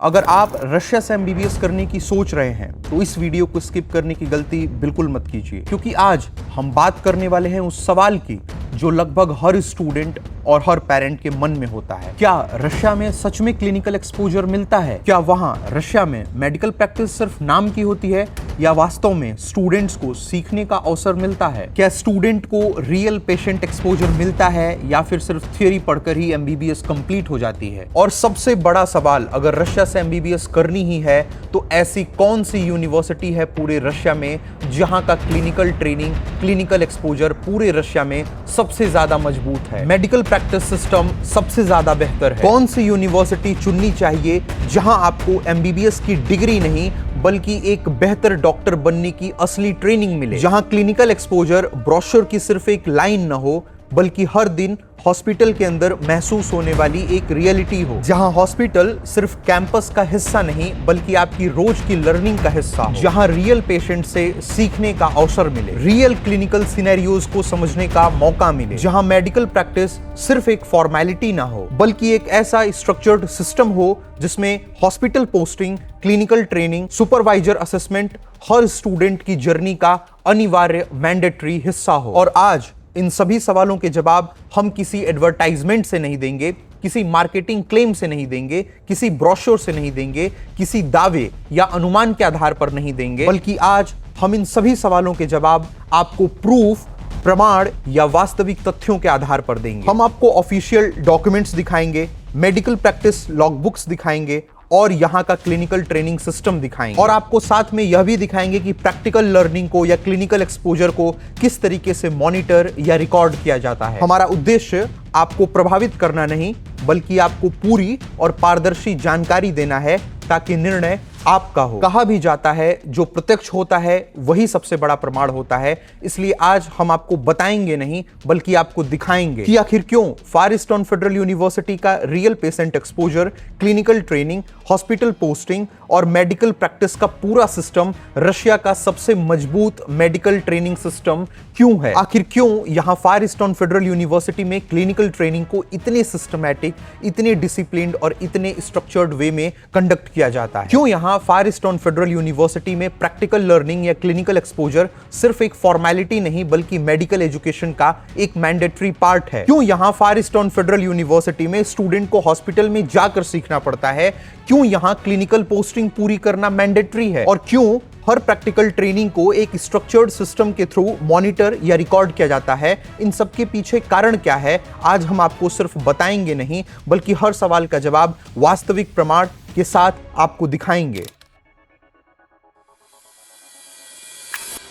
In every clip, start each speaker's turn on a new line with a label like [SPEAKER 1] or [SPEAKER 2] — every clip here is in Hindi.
[SPEAKER 1] अगर आप रशिया से एमबीबीएस करने की सोच रहे हैं तो इस वीडियो को स्किप करने की गलती बिल्कुल मत कीजिए, क्योंकि आज हम बात करने वाले हैं उस सवाल की जो लगभग हर स्टूडेंट और हर पेरेंट के मन में होता है। क्या रशिया में सच में क्लिनिकल एक्सपोजर मिलता है? क्या वहां रशिया में मेडिकल प्रैक्टिस सिर्फ नाम की होती है या वास्तव में स्टूडेंट्स को सीखने का अवसर मिलता है? क्या स्टूडेंट को रियल पेशेंट एक्सपोजर मिलता है या फिर सिर्फ थ्योरी पढ़कर ही एमबीबीएस कंप्लीट हो जाती है? और सबसे बड़ा सवाल, अगर रशिया से एमबीबीएस करनी ही है तो ऐसी कौन सी यूनिवर्सिटी है पूरे रशिया में जहां का क्लिनिकल ट्रेनिंग, क्लिनिकल एक्सपोजर पूरे रशिया में सबसे ज्यादा मजबूत है, मेडिकल प्रैक्टिस सिस्टम सबसे ज्यादा बेहतर है? कौन सी यूनिवर्सिटी चुननी चाहिए जहां आपको एमबीबीएस की डिग्री नहीं बल्कि एक बेहतर डॉक्टर बनने की असली ट्रेनिंग मिले, जहां क्लिनिकल एक्सपोजर ब्रोशर की सिर्फ एक लाइन न हो बल्कि हर दिन हॉस्पिटल के अंदर महसूस होने वाली एक रियलिटी हो, जहां हॉस्पिटल सिर्फ कैंपस का हिस्सा नहीं बल्कि आपकी रोज की लर्निंग का हिस्सा हो, जहां रियल पेशेंट से सीखने का अवसर मिले, रियल क्लिनिकल सिनेरियोज को समझने का मौका मिले, जहां मेडिकल प्रैक्टिस सिर्फ एक फॉर्मेलिटी ना हो बल्कि एक ऐसा स्ट्रक्चर्ड सिस्टम हो जिसमें hospital posting, clinical training, supervisor assessment हर स्टूडेंट की जर्नी का अनिवार्य मैंडेटरी हिस्सा हो। और आज इन सभी सवालों के जवाब हम किसी एडवर्टाइजमेंट से नहीं देंगे, किसी मार्केटिंग क्लेम से नहीं देंगे, किसी ब्रोशर से नहीं देंगे, किसी दावे या अनुमान के आधार पर नहीं देंगे, बल्कि आज हम इन सभी सवालों के जवाब आपको प्रूफ, प्रमाण या वास्तविक तथ्यों के आधार पर देंगे। हम आपको ऑफिशियल डॉक्यूमेंट्स दिखाएंगे, मेडिकल प्रैक्टिस लॉगबुक्स दिखाएंगे और यहाँ का क्लिनिकल ट्रेनिंग सिस्टम दिखाएंगे, और आपको साथ में यह भी दिखाएंगे कि प्रैक्टिकल लर्निंग को या क्लिनिकल एक्सपोजर को किस तरीके से मॉनिटर या रिकॉर्ड किया जाता है। हमारा उद्देश्य आपको प्रभावित करना नहीं बल्कि आपको पूरी और पारदर्शी जानकारी देना है ताकि निर्णय आपका हो। कहा भी जाता है जो प्रत्यक्ष होता है वही सबसे बड़ा प्रमाण होता है, इसलिए आज हम आपको बताएंगे नहीं बल्कि आपको दिखाएंगे कि आखिर क्यों फार ईस्टर्न फेडरल यूनिवर्सिटी का real patient exposure, clinical training, hospital posting और मेडिकल प्रैक्टिस का पूरा सिस्टम रशिया का सबसे मजबूत मेडिकल ट्रेनिंग सिस्टम क्यों है। आखिर क्यों यहां फार ईस्टर्न फेडरल यूनिवर्सिटी में क्लिनिकल ट्रेनिंग को इतने सिस्टमैटिक, इतने डिसिप्लिन्ड और इतने स्ट्रक्चर्ड वे में कंडक्ट किया जाता है। क्यों यहां फार ईस्टर्न फेडरल यूनिवर्सिटी में प्रैक्टिकल लर्निंग या क्लिनिकल एक्सपोजर सिर्फ एक फॉर्मेलिटी नहीं बल्कि मेडिकल एजुकेशन का एक मैंडेटरी पार्ट है। क्यों यहां फार ईस्टर्न फेडरल यूनिवर्सिटी में स्टूडेंट को हॉस्पिटल में जाकर सीखना पड़ता है? क्यों यहां क्लिनिकल पोस्टिंग पूरी करना मैंडेटरी है? और क्यों हर प्रैक्टिकल ट्रेनिंग को एक स्ट्रक्चर्ड सिस्टम के थ्रू मॉनिटर या रिकॉर्ड किया जाता है? इन सब के पीछे कारण क्या है आज हम आपको सिर्फ बताएंगे नहीं बल्कि हर सवाल का जवाब वास्तविक प्रमाण के साथ आपको दिखाएंगे।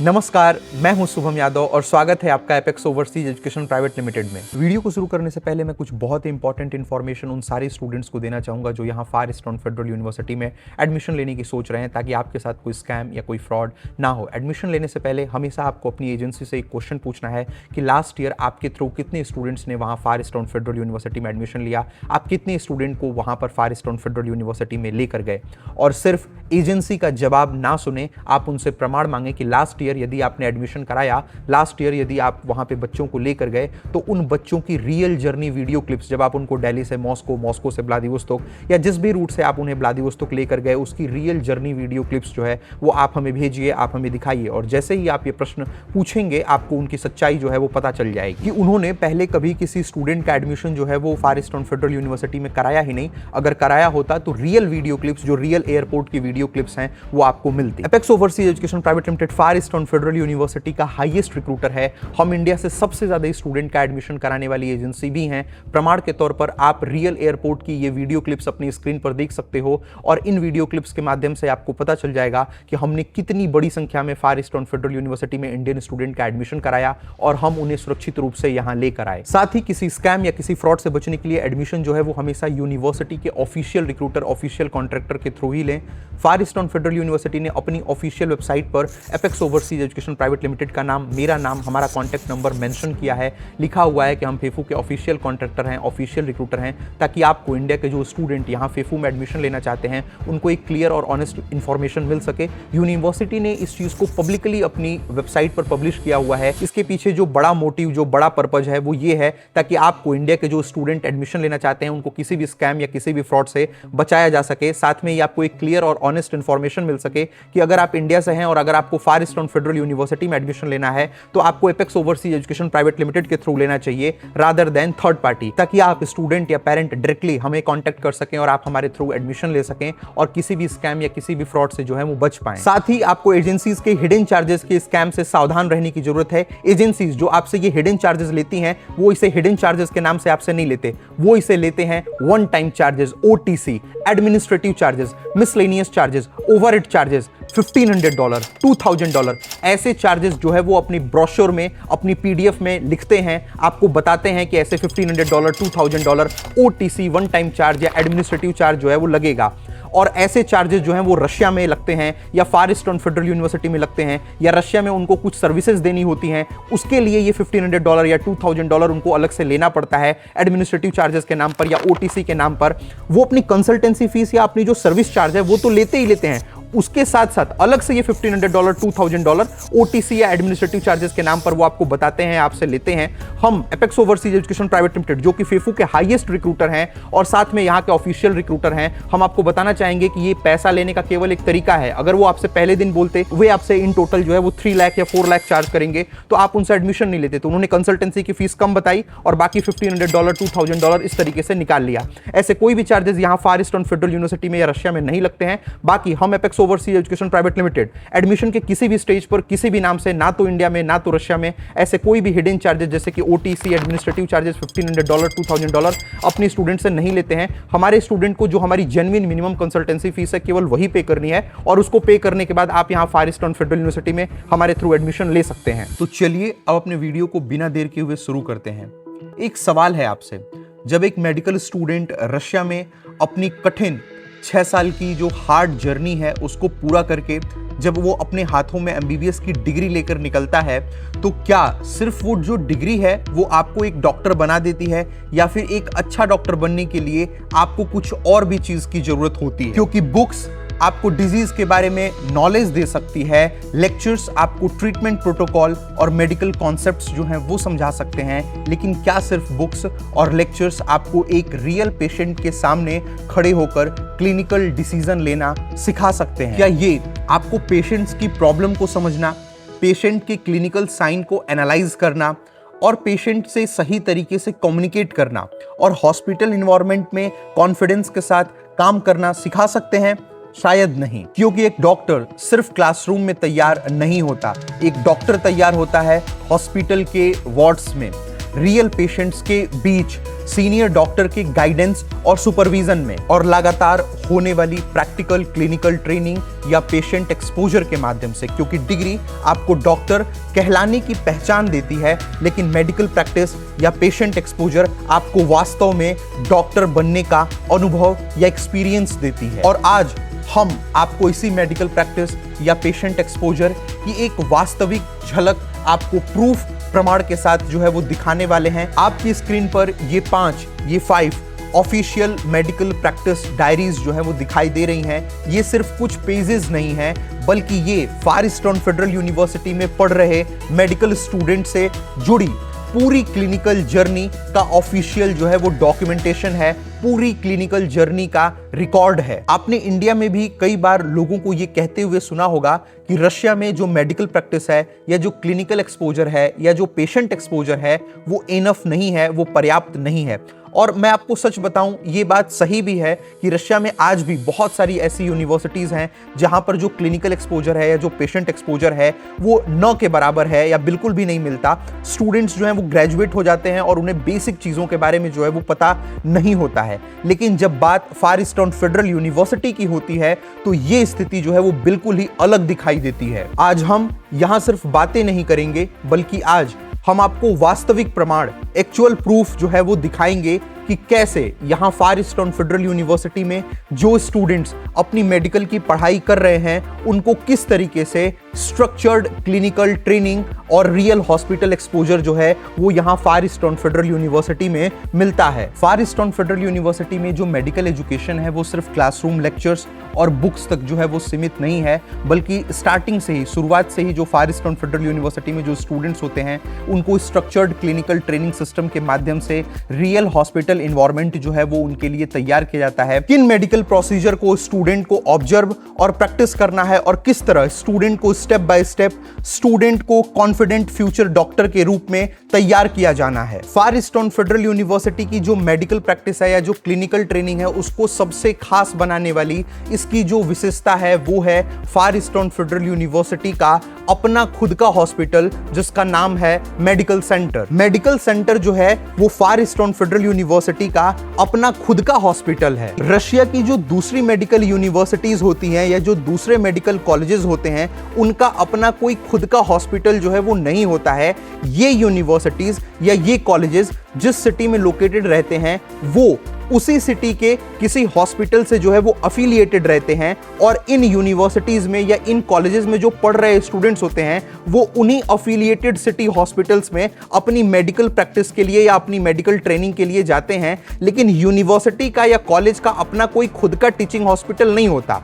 [SPEAKER 1] नमस्कार, मैं हूं शुभम यादव और स्वागत है आपका apex overseas education private limited में। वीडियो को शुरू करने से पहले मैं कुछ बहुत ही इंपॉर्टेंट इन्फॉर्मेशन उन सारे स्टूडेंट्स को देना चाहूंगा जो यहां फार ईस्टर्न फेडरल यूनिवर्सिटी में एडमिशन लेने की सोच रहे हैं, ताकि आपके साथ कोई स्कैम या कोई फ्रॉड ना हो। एडमिशन लेने से पहले हमेशा आपको अपनी एजेंसी से एक क्वेश्चन पूछना है कि लास्ट ईयर आपके थ्रू कितने स्टूडेंट्स ने वहाँ फार ईस्टर्न फेडरल यूनिवर्सिटी में एडमिशन लिया, आप कितने स्टूडेंट को वहाँ पर फार ईस्टर्न फेडरल यूनिवर्सिटी में लेकर गए। और सिर्फ एजेंसी का जवाब ना सुने, आप उनसे प्रमाण मांगे कि लास्ट ईयर यदि आपने एडमिशन कराया, लास्ट ईयर यदि आप वहां पे बच्चों को लेकर गए तो उन बच्चों की रियल जर्नी वीडियो क्लिप्स, जब आप उनको दिल्ली से मॉस्को, मॉस्को से व्लादिवोस्तोक या जिस भी रूट से आप उन्हें व्लादिवोस्तोक लेकर गए, उसकी रियल जर्नी वीडियो क्लिप्स जो है वो आप हमें भेजिए, आप हमें दिखाइए। और जैसे ही आप ये प्रश्न पूछेंगे आपको उनकी सच्चाई जो है वो पता चल जाएगी कि उन्होंने पहले कभी किसी स्टूडेंट का एडमिशन जो है वो फार ईस्टर्न फेडरल यूनिवर्सिटी में कराया ही नहीं। अगर कराया होता तो रियल वीडियो क्लिप्स, जो रियल एयरपोर्ट की वीडियो क्लिप्स हैं, वो आपको मिलती। Apex overseas education private limited far eastern federal university का हाईएस्ट रिक्रूटर है। हम इंडिया से सबसे ज्यादा स्टूडेंट का एडमिशन कराने वाली एजेंसी भी हैं। प्रमाण के तौर पर आप रियल एयरपोर्ट की ये वीडियो क्लिप्स अपनी स्क्रीन पर देख सकते हो और इन वीडियो क्लिप्स के माध्यम से आपको पता चल जाएगा कि हमने कितनी बड़ी संख्या में फार ईस्टर्न फेडरल यूनिवर्सिटी में इंडियन स्टूडेंट का एडमिशन कराया और हम उन्हें सुरक्षित रूप से यहां लेकर आए। साथ ही किसी स्कैम या किसी फ्रॉड से बचने के लिए एडमिशन जो है वो हमेशा यूनिवर्सिटी के ऑफिशियल रिक्रूटर, ऑफिशियल कॉन्ट्रैक्टर के थ्रू ही लें। फार ईस्टर्न फेडरल यूनिवर्सिटी ने अपनी ऑफिशियल वेबसाइट पर apex overseas overseas education private limited का नाम, मेरा नाम, हमारा कॉन्टैक्ट नंबर मेंशन किया है, लिखा हुआ है कि हम फेफू के ऑफिशियल कॉन्ट्रैक्टर हैं, ऑफिशियल रिक्रूटर हैं, ताकि आपको इंडिया के जो स्टूडेंट यहाँ फेफू में एडमिशन लेना चाहते हैं उनको एक क्लियर और ऑनेस्ट इन्फॉर्मेशन मिल सके। यूनिवर्सिटी ने इस चीज़ को पब्लिकली अपनी वेबसाइट पर पब्लिश किया हुआ है। इसके पीछे जो बड़ा मोटिव, जो बड़ा पर्पज है वो ये है ताकि आपको इंडिया के जो स्टूडेंट एडमिशन लेना चाहते हैं उनको किसी भी स्कैम या किसी भी फ्रॉड से बचाया जा सके। साथ में ये आपको एक क्लियर और ऑनेस्ट इन्फॉर्मेशन मिल सके कि अगर आप इंडिया से हैं और अगर आपको फार ईस्टर्न फेडरल यूनिवर्सिटी में एडमिशन लेना है तो आपको apex overseas education private limited के थ्रू लेना चाहिए रादर देन थर्ड पार्टी, ताकि आप स्टूडेंट या पेरेंट डायरेक्टली हमें कॉन्टैक्ट कर सकें और आप हमारे थ्रू एडमिशन ले सकें और किसी भी स्कैम या किसी भी फ्रॉड से जो है वो बच पाएं। साथ ही आपको एजेंसीज के हिडन चार्जेस के स्कैम से सावधान रहने की जरूरत है। एजेंसीज जो आपसे ये हिडन चार्जेस लेती हैं वो इसे हिडन चार्जेस के नाम से आपसे नहीं लेते, वो इसे लेते हैं one time charges, OTC, administrative charges, miscellaneous charges, overhead charges, $1500, $2000 ऐसे चार्जेस जो है वो अपनी ब्रोशर में, अपनी PDF में लिखते हैं, आपको बताते हैं कि ऐसे $1500, $2000 OTC वन टाइम चार्ज या एडमिनिस्ट्रेटिव चार्ज जो है वो लगेगा। और ऐसे चार्जेस जो हैं वो रशिया में लगते हैं या फार ईस्टर्न फेडरल यूनिवर्सिटी में लगते हैं या रशिया में उनको कुछ सर्विसेज देनी होती हैं, उसके लिए ये $1500 या $2000 उनको अलग से लेना पड़ता है एडमिनिस्ट्रेटिव चार्जेस के नाम पर या OTC के नाम पर। वो अपनी कंसल्टेंसी फीस या अपनी जो सर्विस चार्ज है वो तो लेते ही लेते हैं, उसके साथ साथ अलग से ये $1500, $2000 OTC या एडमिनिस्ट्रेटिव चार्जेस के नाम पर वो आपको बताते हैं, आपसे लेते हैं। हम apex overseas education private limited जो कि फेफू के हाईएस्ट रिक्रूटर हैं और साथ में यहाँ के ऑफिशियल रिक्रूटर हैं, हम आपको बताना चाहेंगे कि ये पैसा लेने का केवल एक तरीका है। अगर वो आपसे पहले दिन बोलते वे आपसे इन टोटल जो है वो 3 लाख या 4 लाख चार्ज करेंगे तो आप उनसे एडमिशन नहीं लेते। तो उन्होंने कंसल्टेंसी की फीस कम बताई और बाकी $1500, $2000 इस तरीके से निकाल लिया। ऐसे कोई भी चार्जेस यहाँ फार ईस्टर्न फेडरल यूनिवर्सिटी में या रशिया में नहीं लगते हैं। बाकी हम apex overseas education private limited admission के किसी भी स्टेज पर किसी भी नाम से, ना तो इंडिया में ना तो रशिया में, ऐसे कोई भी हिडन चार्जेस जैसे कि OTC, एडमिनिस्ट्रेटिव चार्जेस $1500, $2000 अपने स्टूडेंट से नहीं लेते हैं। हमारे स्टूडेंट को जो हमारी जेन्युइन मिनिमम कंसल्टेंसी फीस है केवल वही पे करनी है और उसको पे करने के बाद आप यहाँ फार ईस्टर्न फेडरल यूनिवर्सिटी में हमारे थ्रू एडमिशन ले सकते हैं। तो चलिए अब अपने वीडियो को बिना देर किए हुए शुरू करते हैं। एक सवाल है आपसे, जब एक मेडिकल स्टूडेंट रशिया में अपनी कठिन 6 साल की जो हार्ड जर्नी है उसको पूरा करके जब वो अपने हाथों में MBBS की डिग्री लेकर निकलता है तो क्या सिर्फ वो जो डिग्री है वो आपको एक डॉक्टर बना देती है या फिर एक अच्छा डॉक्टर बनने के लिए आपको कुछ और भी चीज की जरूरत होती है? क्योंकि बुक्स आपको डिजीज के बारे में नॉलेज दे सकती है, लेक्चर्स आपको ट्रीटमेंट प्रोटोकॉल और मेडिकल कॉन्सेप्ट्स जो हैं वो समझा सकते हैं, लेकिन क्या सिर्फ बुक्स और लेक्चर्स आपको एक रियल पेशेंट के सामने खड़े होकर क्लिनिकल डिसीजन लेना सिखा सकते हैं? क्या ये आपको पेशेंट्स की प्रॉब्लम को समझना, पेशेंट के क्लिनिकल साइन को एनालाइज करना और पेशेंट से सही तरीके से कम्युनिकेट करना और हॉस्पिटल इन्वायरमेंट में कॉन्फिडेंस के साथ काम करना सिखा सकते हैं? शायद नहीं, क्योंकि एक डॉक्टर सिर्फ क्लासरूम में तैयार नहीं होता, एक डॉक्टर तैयार होता है हॉस्पिटल के वार्ड्स में, रियल पेशेंट्स के बीच, सीनियर डॉक्टर के गाइडेंस और सुपरविजन में और लगातार होने वाली प्रैक्टिकल क्लिनिकल ट्रेनिंग या पेशेंट एक्सपोजर के माध्यम से। क्योंकि डिग्री आपको डॉक्टर कहलाने की पहचान देती है, लेकिन मेडिकल प्रैक्टिस या पेशेंट एक्सपोजर आपको वास्तव में डॉक्टर बनने का अनुभव या एक्सपीरियंस देती है। और आज हम आपको इसी मेडिकल प्रैक्टिस या पेशेंट एक्सपोजर की एक वास्तविक झलक आपको प्रूफ प्रमाण के साथ जो है वो दिखाने वाले हैं। आपकी स्क्रीन पर ये 5 ऑफिशियल मेडिकल प्रैक्टिस डायरीज जो है वो दिखाई दे रही हैं। ये सिर्फ कुछ पेजेस नहीं हैं, बल्कि ये फार ईस्टर्न फेडरल यूनिवर्सिटी में पढ़ रहे मेडिकल स्टूडेंट से जुड़ी पूरी क्लिनिकल जर्नी का ऑफिशियल जो है वो डॉक्यूमेंटेशन है, पूरी क्लिनिकल जर्नी का रिकॉर्ड है। आपने इंडिया में भी कई बार लोगों को ये कहते हुए सुना होगा कि रशिया में जो मेडिकल प्रैक्टिस है या जो क्लिनिकल एक्सपोजर है या जो पेशेंट एक्सपोजर है वो इनफ नहीं है, वो पर्याप्त नहीं है। और मैं आपको सच बताऊं, ये बात सही भी है कि रशिया में आज भी बहुत सारी ऐसी यूनिवर्सिटीज़ हैं जहां पर जो क्लिनिकल एक्सपोजर है या जो पेशेंट एक्सपोजर है वो न के बराबर है या बिल्कुल भी नहीं मिलता। स्टूडेंट्स जो हैं वो ग्रेजुएट हो जाते हैं और उन्हें बेसिक चीज़ों के बारे में जो है वो पता नहीं होता है। लेकिन जब बात फार ईस्टर्न फेडरल यूनिवर्सिटी की होती है तो ये स्थिति जो है वो बिल्कुल ही अलग दिखाई देती है। आज हम यहाँ सिर्फ बातें नहीं करेंगे, बल्कि आज हम आपको वास्तविक प्रमाण, एक्चुअल प्रूफ जो है वो दिखाएंगे कि कैसे यहाँ फार ईस्टर्न फेडरल यूनिवर्सिटी में जो स्टूडेंट्स अपनी मेडिकल की पढ़ाई कर रहे हैं उनको किस तरीके से स्ट्रक्चर्ड क्लिनिकल ट्रेनिंग और रियल हॉस्पिटल एक्सपोजर जो है वो यहाँ फार ईस्टर्न फेडरल यूनिवर्सिटी में मिलता है। फार ईस्टर्न फेडरल यूनिवर्सिटी में जो मेडिकल एजुकेशन है वो सिर्फ क्लासरूम लेक्चर्स और बुक्स तक जो है वो सीमित नहीं है, बल्कि स्टार्टिंग से ही, शुरुआत से ही जो फार ईस्टर्न फेडरल यूनिवर्सिटी में जो स्टूडेंट्स होते हैं उनको स्ट्रक्चर्ड क्लिनिकल ट्रेनिंग सिस्टम के माध्यम से रियल हॉस्पिटल एनवायरनमेंट जो है वो उनके लिए तैयार किया जाता है। किन मेडिकल प्रोसीजर को स्टूडेंट को ऑब्जर्व और प्रैक्टिस करना है और किस तरह स्टूडेंट को स्टेप बाय स्टेप स्टूडेंट को कॉन्फिडेंट फ्यूचर डॉक्टर के रूप में तैयार किया जाना है। फार ईस्टर्न फेडरल यूनिवर्सिटी की जो मेडिकल प्रैक्टिस है या जो क्लिनिकल ट्रेनिंग है उसको सबसे खास बनाने वाली इसकी जो विशेषता है वो है फार ईस्टर्न फेडरल यूनिवर्सिटी का अपना खुद का हॉस्पिटल जिसका नाम है मेडिकल सेंटर। मेडिकल सेंटर जो है वो फार ईस्टर्न फेडरल यूनिवर्सिटी का अपना खुद का हॉस्पिटल है। रशिया की जो दूसरी मेडिकल यूनिवर्सिटीज होती हैं या जो दूसरे मेडिकल कॉलेजेस होते हैं उनका अपना कोई खुद का हॉस्पिटल जो है वो नहीं होता है। ये यूनिवर्सिटीज या ये कॉलेजेस जिस सिटी में लोकेटेड रहते हैं वो उसी सिटी के किसी हॉस्पिटल से जो है वो अफिलिएटेड रहते हैं और इन यूनिवर्सिटीज में या इन कॉलेजेस में जो पढ़ रहे स्टूडेंट्स होते हैं वो उन्हीं अफिलिएटेड सिटी हॉस्पिटल्स में अपनी मेडिकल प्रैक्टिस के लिए या अपनी मेडिकल ट्रेनिंग के लिए जाते हैं। लेकिन यूनिवर्सिटी का या कॉलेज का अपना कोई खुद का टीचिंग हॉस्पिटल नहीं होता।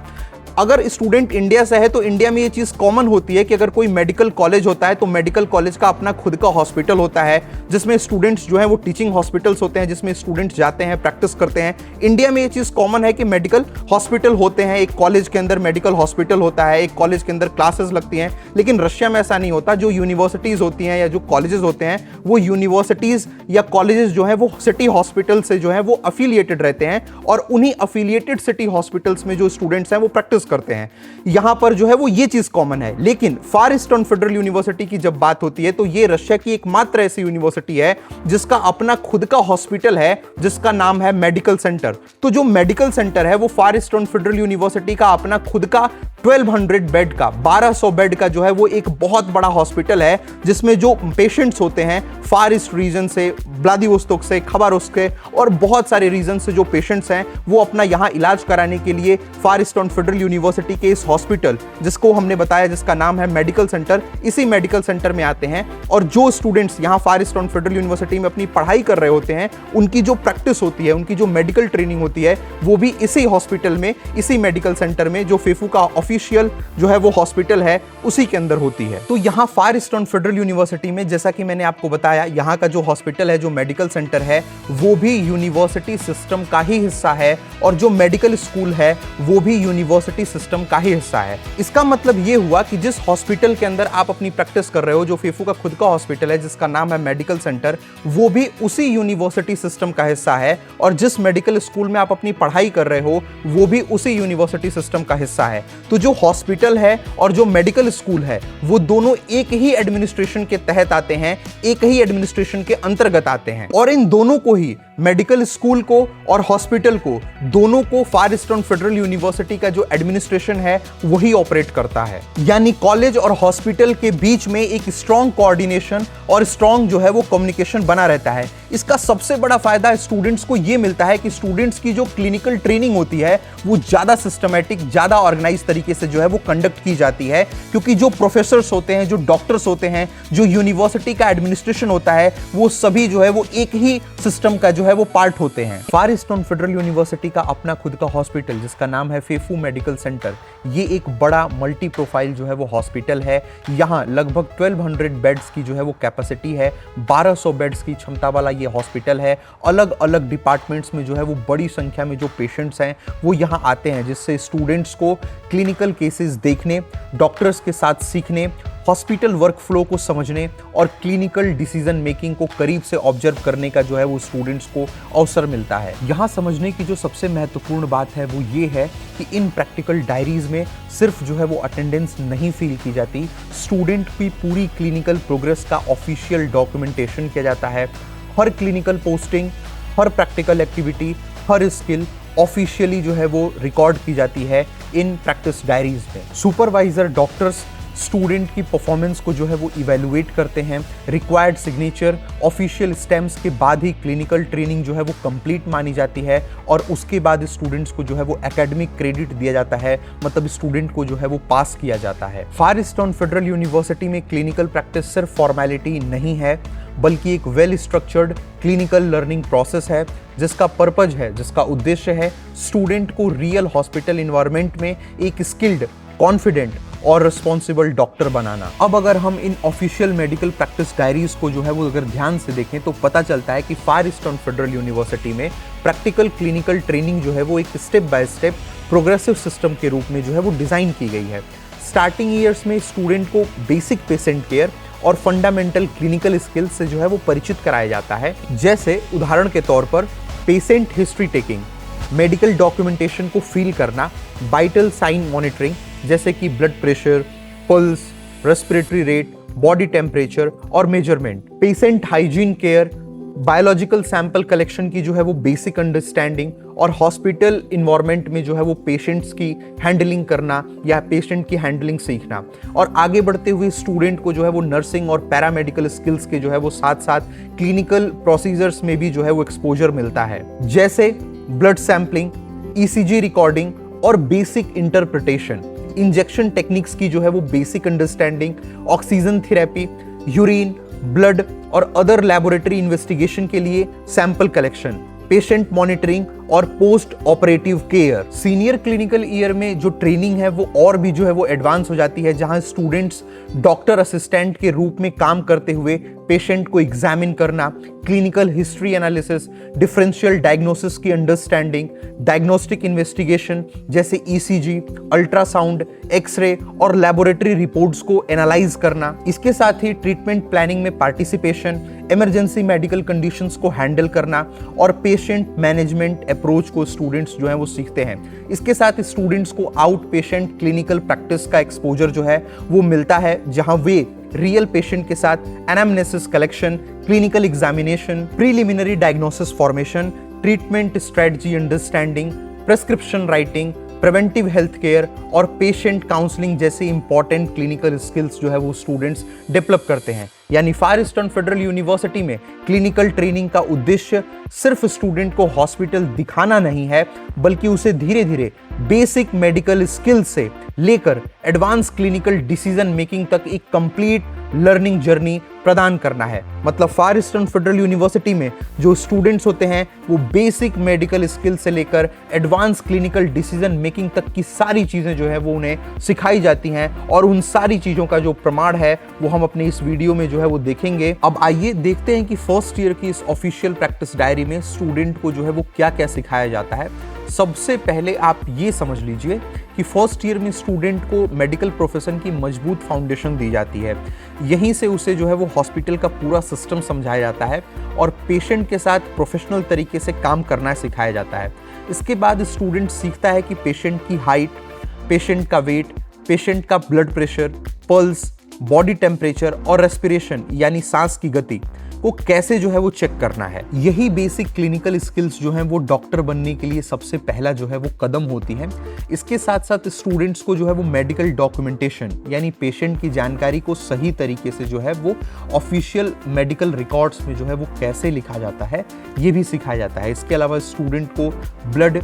[SPEAKER 1] अगर स्टूडेंट इंडिया से है तो इंडिया में ये चीज कॉमन होती है कि अगर कोई मेडिकल कॉलेज होता है तो मेडिकल कॉलेज का अपना खुद का हॉस्पिटल होता है जिसमें स्टूडेंट्स जो है वो टीचिंग हॉस्पिटल्स होते हैं जिसमें स्टूडेंट्स जाते हैं प्रैक्टिस करते हैं। इंडिया में ये चीज कॉमन है कि मेडिकल हॉस्पिटल होते हैं, एक कॉलेज के अंदर मेडिकल हॉस्पिटल होता है, एक कॉलेज के अंदर क्लासेस लगती हैं। लेकिन रशिया में ऐसा नहीं होता। जो यूनिवर्सिटीज होती हैं या जो कॉलेजेस होते हैं वो यूनिवर्सिटीज या कॉलेजेस जो है वो सिटी हॉस्पिटल से जो है वो अफिलिएटेड रहते हैं और उन्हीं अफिलिएटेड सिटी हॉस्पिटल्स में जो स्टूडेंट्स हैं वो प्रैक्टिस करते हैं। यहां पर जो है वो ये चीज कॉमन है। लेकिन फार ईस्टर्न फेडरल यूनिवर्सिटी की जब बात होती है तो ये रशिया की एकमात्र ऐसी यूनिवर्सिटी है जिसका अपना खुद का हॉस्पिटल है जिसका नाम है मेडिकल सेंटर। तो जो मेडिकल सेंटर है वो फार ईस्टर्न फेडरल यूनिवर्सिटी का अपना खुद का 1200 बेड का 1200 बेड का जो है वो एक बहुत बड़ा हॉस्पिटल है जिसमें जो पेशेंट्स होते हैं फार ईस्ट रीजन से, व्लादिवोस्तोक से, खबारोव्स्क से और बहुत सारे रीजन से जो पेशेंट्स हैं वो अपना यहाँ इलाज कराने के लिए फार ईस्टर्न फेडरल यूनिवर्सिटी के इस हॉस्पिटल जिसको हमने बताया जिसका नाम है मेडिकल सेंटर, इसी मेडिकल सेंटर में आते हैं। और जो स्टूडेंट्स यहाँ फार ईस्टर्न फेडरल यूनिवर्सिटी में अपनी पढ़ाई कर रहे होते हैं उनकी जो प्रैक्टिस होती है, उनकी जो मेडिकल ट्रेनिंग होती है वो भी इसी हॉस्पिटल में, इसी मेडिकल सेंटर में जो फेफू का ऑफिशियल जो है वो हॉस्पिटल है उसी के अंदर होती है। तो यहाँ फार ईस्टर्न फेडरल यूनिवर्सिटी में जैसा कि मैंने आपको बताया यहाँ का जो हॉस्पिटल है, जो मेडिकल सेंटर है वो भी यूनिवर्सिटी सिस्टम का ही हिस्सा है और जो मेडिकल स्कूल है वो भी यूनिवर्सिटी सिस्टम का ही हिस्सा है। इसका मतलब ये हुआ कि जिस हॉस्पिटल के अंदर आप अपनी प्रैक्टिस कर रहे हो, जो फेफू का खुद का हॉस्पिटल है जिसका नाम है मेडिकल सेंटर, वो भी उसी यूनिवर्सिटी सिस्टम का हिस्सा है और जिस मेडिकल स्कूल में आप अपनी पढ़ाई कर रहे हो वो भी उसी यूनिवर्सिटी सिस्टम का हिस्सा है। तो जो हॉस्पिटल है और जो मेडिकल स्कूल है वो दोनों एक ही एडमिनिस्ट्रेशन के तहत आते हैं, एक ही एडमिनिस्ट्रेशन के अंतर्गत आते हैं और इन दोनों को ही, मेडिकल स्कूल को और हॉस्पिटल को, दोनों को फार ईस्टर्न फेडरल यूनिवर्सिटी का जो एडमिनिस्ट्रेशन है वही ऑपरेट करता है। यानी कॉलेज और हॉस्पिटल के बीच में एक स्ट्रॉन्ग कोऑर्डिनेशन और स्ट्रॉन्ग जो है वो कम्युनिकेशन बना रहता है। इसका सबसे बड़ा फायदा स्टूडेंट्स को ये मिलता है कि स्टूडेंट्स की जो क्लिनिकल ट्रेनिंग होती है वो ज्यादा सिस्टमैटिक, ज्यादा ऑर्गेनाइज तरीके से जो है वो कंडक्ट की जाती है, क्योंकि जो प्रोफेसर्स होते हैं, जो डॉक्टर्स होते हैं, जो यूनिवर्सिटी का एडमिनिस्ट्रेशन होता है वो सभी जो है वो एक ही सिस्टम का जो है वो पार्ट होते हैं। फार ईस्टर्न फेडरल यूनिवर्सिटी का अपना खुद का हॉस्पिटल जिसका नाम है फेफू मेडिकल सेंटर, ये एक बड़ा मल्टी प्रोफाइल जो है वो हॉस्पिटल है। यहाँ लगभग 1200 बेड्स की जो है वो कैपेसिटी है, 1200 बेड्स की क्षमता वाला ये हॉस्पिटल है। अलग अलग डिपार्टमेंट्स में जो है वो बड़ी संख्या में जो पेशेंट्स हैं वो यहाँ आते हैं, जिससे स्टूडेंट्स को क्लिनिकल केसेस देखने, डॉक्टर्स के साथ सीखने, हॉस्पिटल वर्कफ्लो को समझने और क्लिनिकल डिसीजन मेकिंग को करीब से ऑब्जर्व करने का जो है वो स्टूडेंट्स को अवसर मिलता है। यहाँ समझने की जो सबसे महत्वपूर्ण बात है वो ये है कि इन प्रैक्टिकल डायरीज में सिर्फ जो है वो अटेंडेंस नहीं फील की जाती, स्टूडेंट की पूरी क्लिनिकल प्रोग्रेस का ऑफिशियल डॉक्यूमेंटेशन किया जाता है। हर क्लिनिकल पोस्टिंग, हर प्रैक्टिकल एक्टिविटी, हर स्किल ऑफिशियली जो है वो रिकॉर्ड की जाती है इन प्रैक्टिस डायरीज में। सुपरवाइजर डॉक्टर्स स्टूडेंट की परफॉर्मेंस को जो है वो इवेलुएट करते हैं, रिक्वायर्ड सिग्नेचर, ऑफिशियल स्टेम्प्स के बाद ही क्लिनिकल ट्रेनिंग जो है वो कंप्लीट मानी जाती है और उसके बाद स्टूडेंट्स को जो है वो एकेडमिक क्रेडिट दिया जाता है, मतलब स्टूडेंट को जो है वो पास किया जाता है। फार ईस्टर्न फेडरल यूनिवर्सिटी में क्लिनिकल प्रैक्टिस सिर्फ फॉर्मेलिटी नहीं है, बल्कि एक well structured clinical learning process है जिसका पर्पज है, जिसका उद्देश्य है स्टूडेंट को रियल हॉस्पिटल इन्वायरमेंट में एक स्किल्ड, कॉन्फिडेंट और रिस्पॉन्सिबल डॉक्टर बनाना। अब अगर हम इन ऑफिशियल मेडिकल प्रैक्टिस डायरीज को जो है वो अगर ध्यान से देखें तो पता चलता है कि फार ईस्टर्न फेडरल यूनिवर्सिटी में प्रैक्टिकल क्लिनिकल ट्रेनिंग जो है वो एक step by step progressive system के रूप में जो है वो डिजाइन की गई है। स्टार्टिंग ईयर्स में स्टूडेंट को बेसिक पेशेंट केयर और फंडामेंटल क्लिनिकल स्किल्स से जो है वो परिचित कराया जाता है, जैसे उदाहरण के तौर पर patient history taking, medical documentation को फील करना, वाइटल साइन मॉनिटरिंग जैसे कि blood pressure, pulse, respiratory rate, body temperature और measurement, patient hygiene care, biological sample collection की जो है वो बेसिक अंडरस्टैंडिंग और हॉस्पिटल इन्वायरमेंट में जो है वो पेशेंट्स की हैंडलिंग करना या पेशेंट की हैंडलिंग सीखना। और आगे बढ़ते हुए स्टूडेंट को जो है वो नर्सिंग और पैरामेडिकल स्किल्स के जो है वो साथ साथ क्लिनिकल प्रोसीजर्स में भी जो है वो एक्सपोजर मिलता है, जैसे ब्लड सैंपलिंग, ईसीजी रिकॉर्डिंग और बेसिक इंटरप्रिटेशन, इंजेक्शन टेक्निक्स की जो है वो basic understanding, oxygen therapy, urine, blood और अदर लैबोरेटरी इन्वेस्टिगेशन के लिए सैंपल कलेक्शन, पेशेंट मॉनिटरिंग और post operative care. Senior clinical year में जो ट्रेनिंग है वो और भी जो है वो एडवांस हो जाती है, जहां स्टूडेंट्स डॉक्टर असिस्टेंट के रूप में काम करते हुए पेशेंट को एग्जामिन करना, clinical history analysis, differential diagnosis की अंडरस्टैंडिंग, डायग्नोस्टिक इन्वेस्टिगेशन जैसे ईसीजी, अल्ट्रासाउंड, एक्सरे और लैबोरेटरी रिपोर्ट्स को एनालाइज करना। इसके साथ ही ट्रीटमेंट प्लानिंग में पार्टिसिपेशन, इमरजेंसी मेडिकल कंडीशंस को हैंडल करना और पेशेंट मैनेजमेंट अप्रोच को स्टूडेंट्स जो है वो सीखते हैं। इसके साथ स्टूडेंट्स को आउट पेशेंट क्लिनिकल प्रैक्टिस का एक्सपोजर जो है वो मिलता है, जहां वे रियल पेशेंट के साथ anamnesis collection, clinical examination, preliminary diagnosis formation, treatment strategy understanding, prescription writing, preventive health care और पेशेंट काउंसलिंग जैसे इंपॉर्टेंट क्लिनिकल स्किल्स जो है वो स्टूडेंट्स डेवलप करते हैं। यानी फार ईस्टर्न फेडरल यूनिवर्सिटी में क्लिनिकल ट्रेनिंग का उद्देश्य सिर्फ स्टूडेंट को हॉस्पिटल दिखाना नहीं है, बल्कि उसे धीरे धीरे बेसिक मेडिकल स्किल्स से लेकर एडवांस क्लिनिकल डिसीजन मेकिंग तक एक कंप्लीट लर्निंग जर्नी प्रदान करना है। मतलब फार ईस्टर्न फेडरल यूनिवर्सिटी में जो स्टूडेंट्स होते हैं वो बेसिक मेडिकल स्किल से लेकर एडवांस क्लिनिकल डिसीजन मेकिंग तक की सारी चीजें जो है वो उन्हें सिखाई जाती हैं, और उन सारी चीजों का जो प्रमाण है वो हम अपने इस वीडियो में जो है वो देखेंगे। अब आइए देखते हैं कि फर्स्ट ईयर की इस ऑफिशियल प्रैक्टिस डायरी में स्टूडेंट को जो है वो क्या क्या सिखाया जाता है। सबसे पहले आप ये समझ लीजिए कि फर्स्ट ईयर में स्टूडेंट को मेडिकल प्रोफेशन की मजबूत फाउंडेशन दी जाती है। यहीं से उसे जो है वो हॉस्पिटल का पूरा सिस्टम समझाया जाता है और पेशेंट के साथ प्रोफेशनल तरीके से काम करना सिखाया जाता है। इसके बाद स्टूडेंट सीखता है कि पेशेंट की हाइट, पेशेंट का वेट, पेशेंट का blood pressure, pulse, body temperature और रेस्पिरेशन यानी सांस की गति को कैसे जो है वो चेक करना है। यही बेसिक क्लिनिकल स्किल्स जो हैं वो डॉक्टर बनने के लिए सबसे पहला जो है वो कदम होती है। इसके साथ साथ स्टूडेंट्स को जो है वो मेडिकल डॉक्यूमेंटेशन यानी पेशेंट की जानकारी को सही तरीके से जो है वो ऑफिशियल मेडिकल रिकॉर्ड्स में जो है वो कैसे लिखा जाता है ये भी सिखाया जाता है। इसके अलावा स्टूडेंट को ब्लड,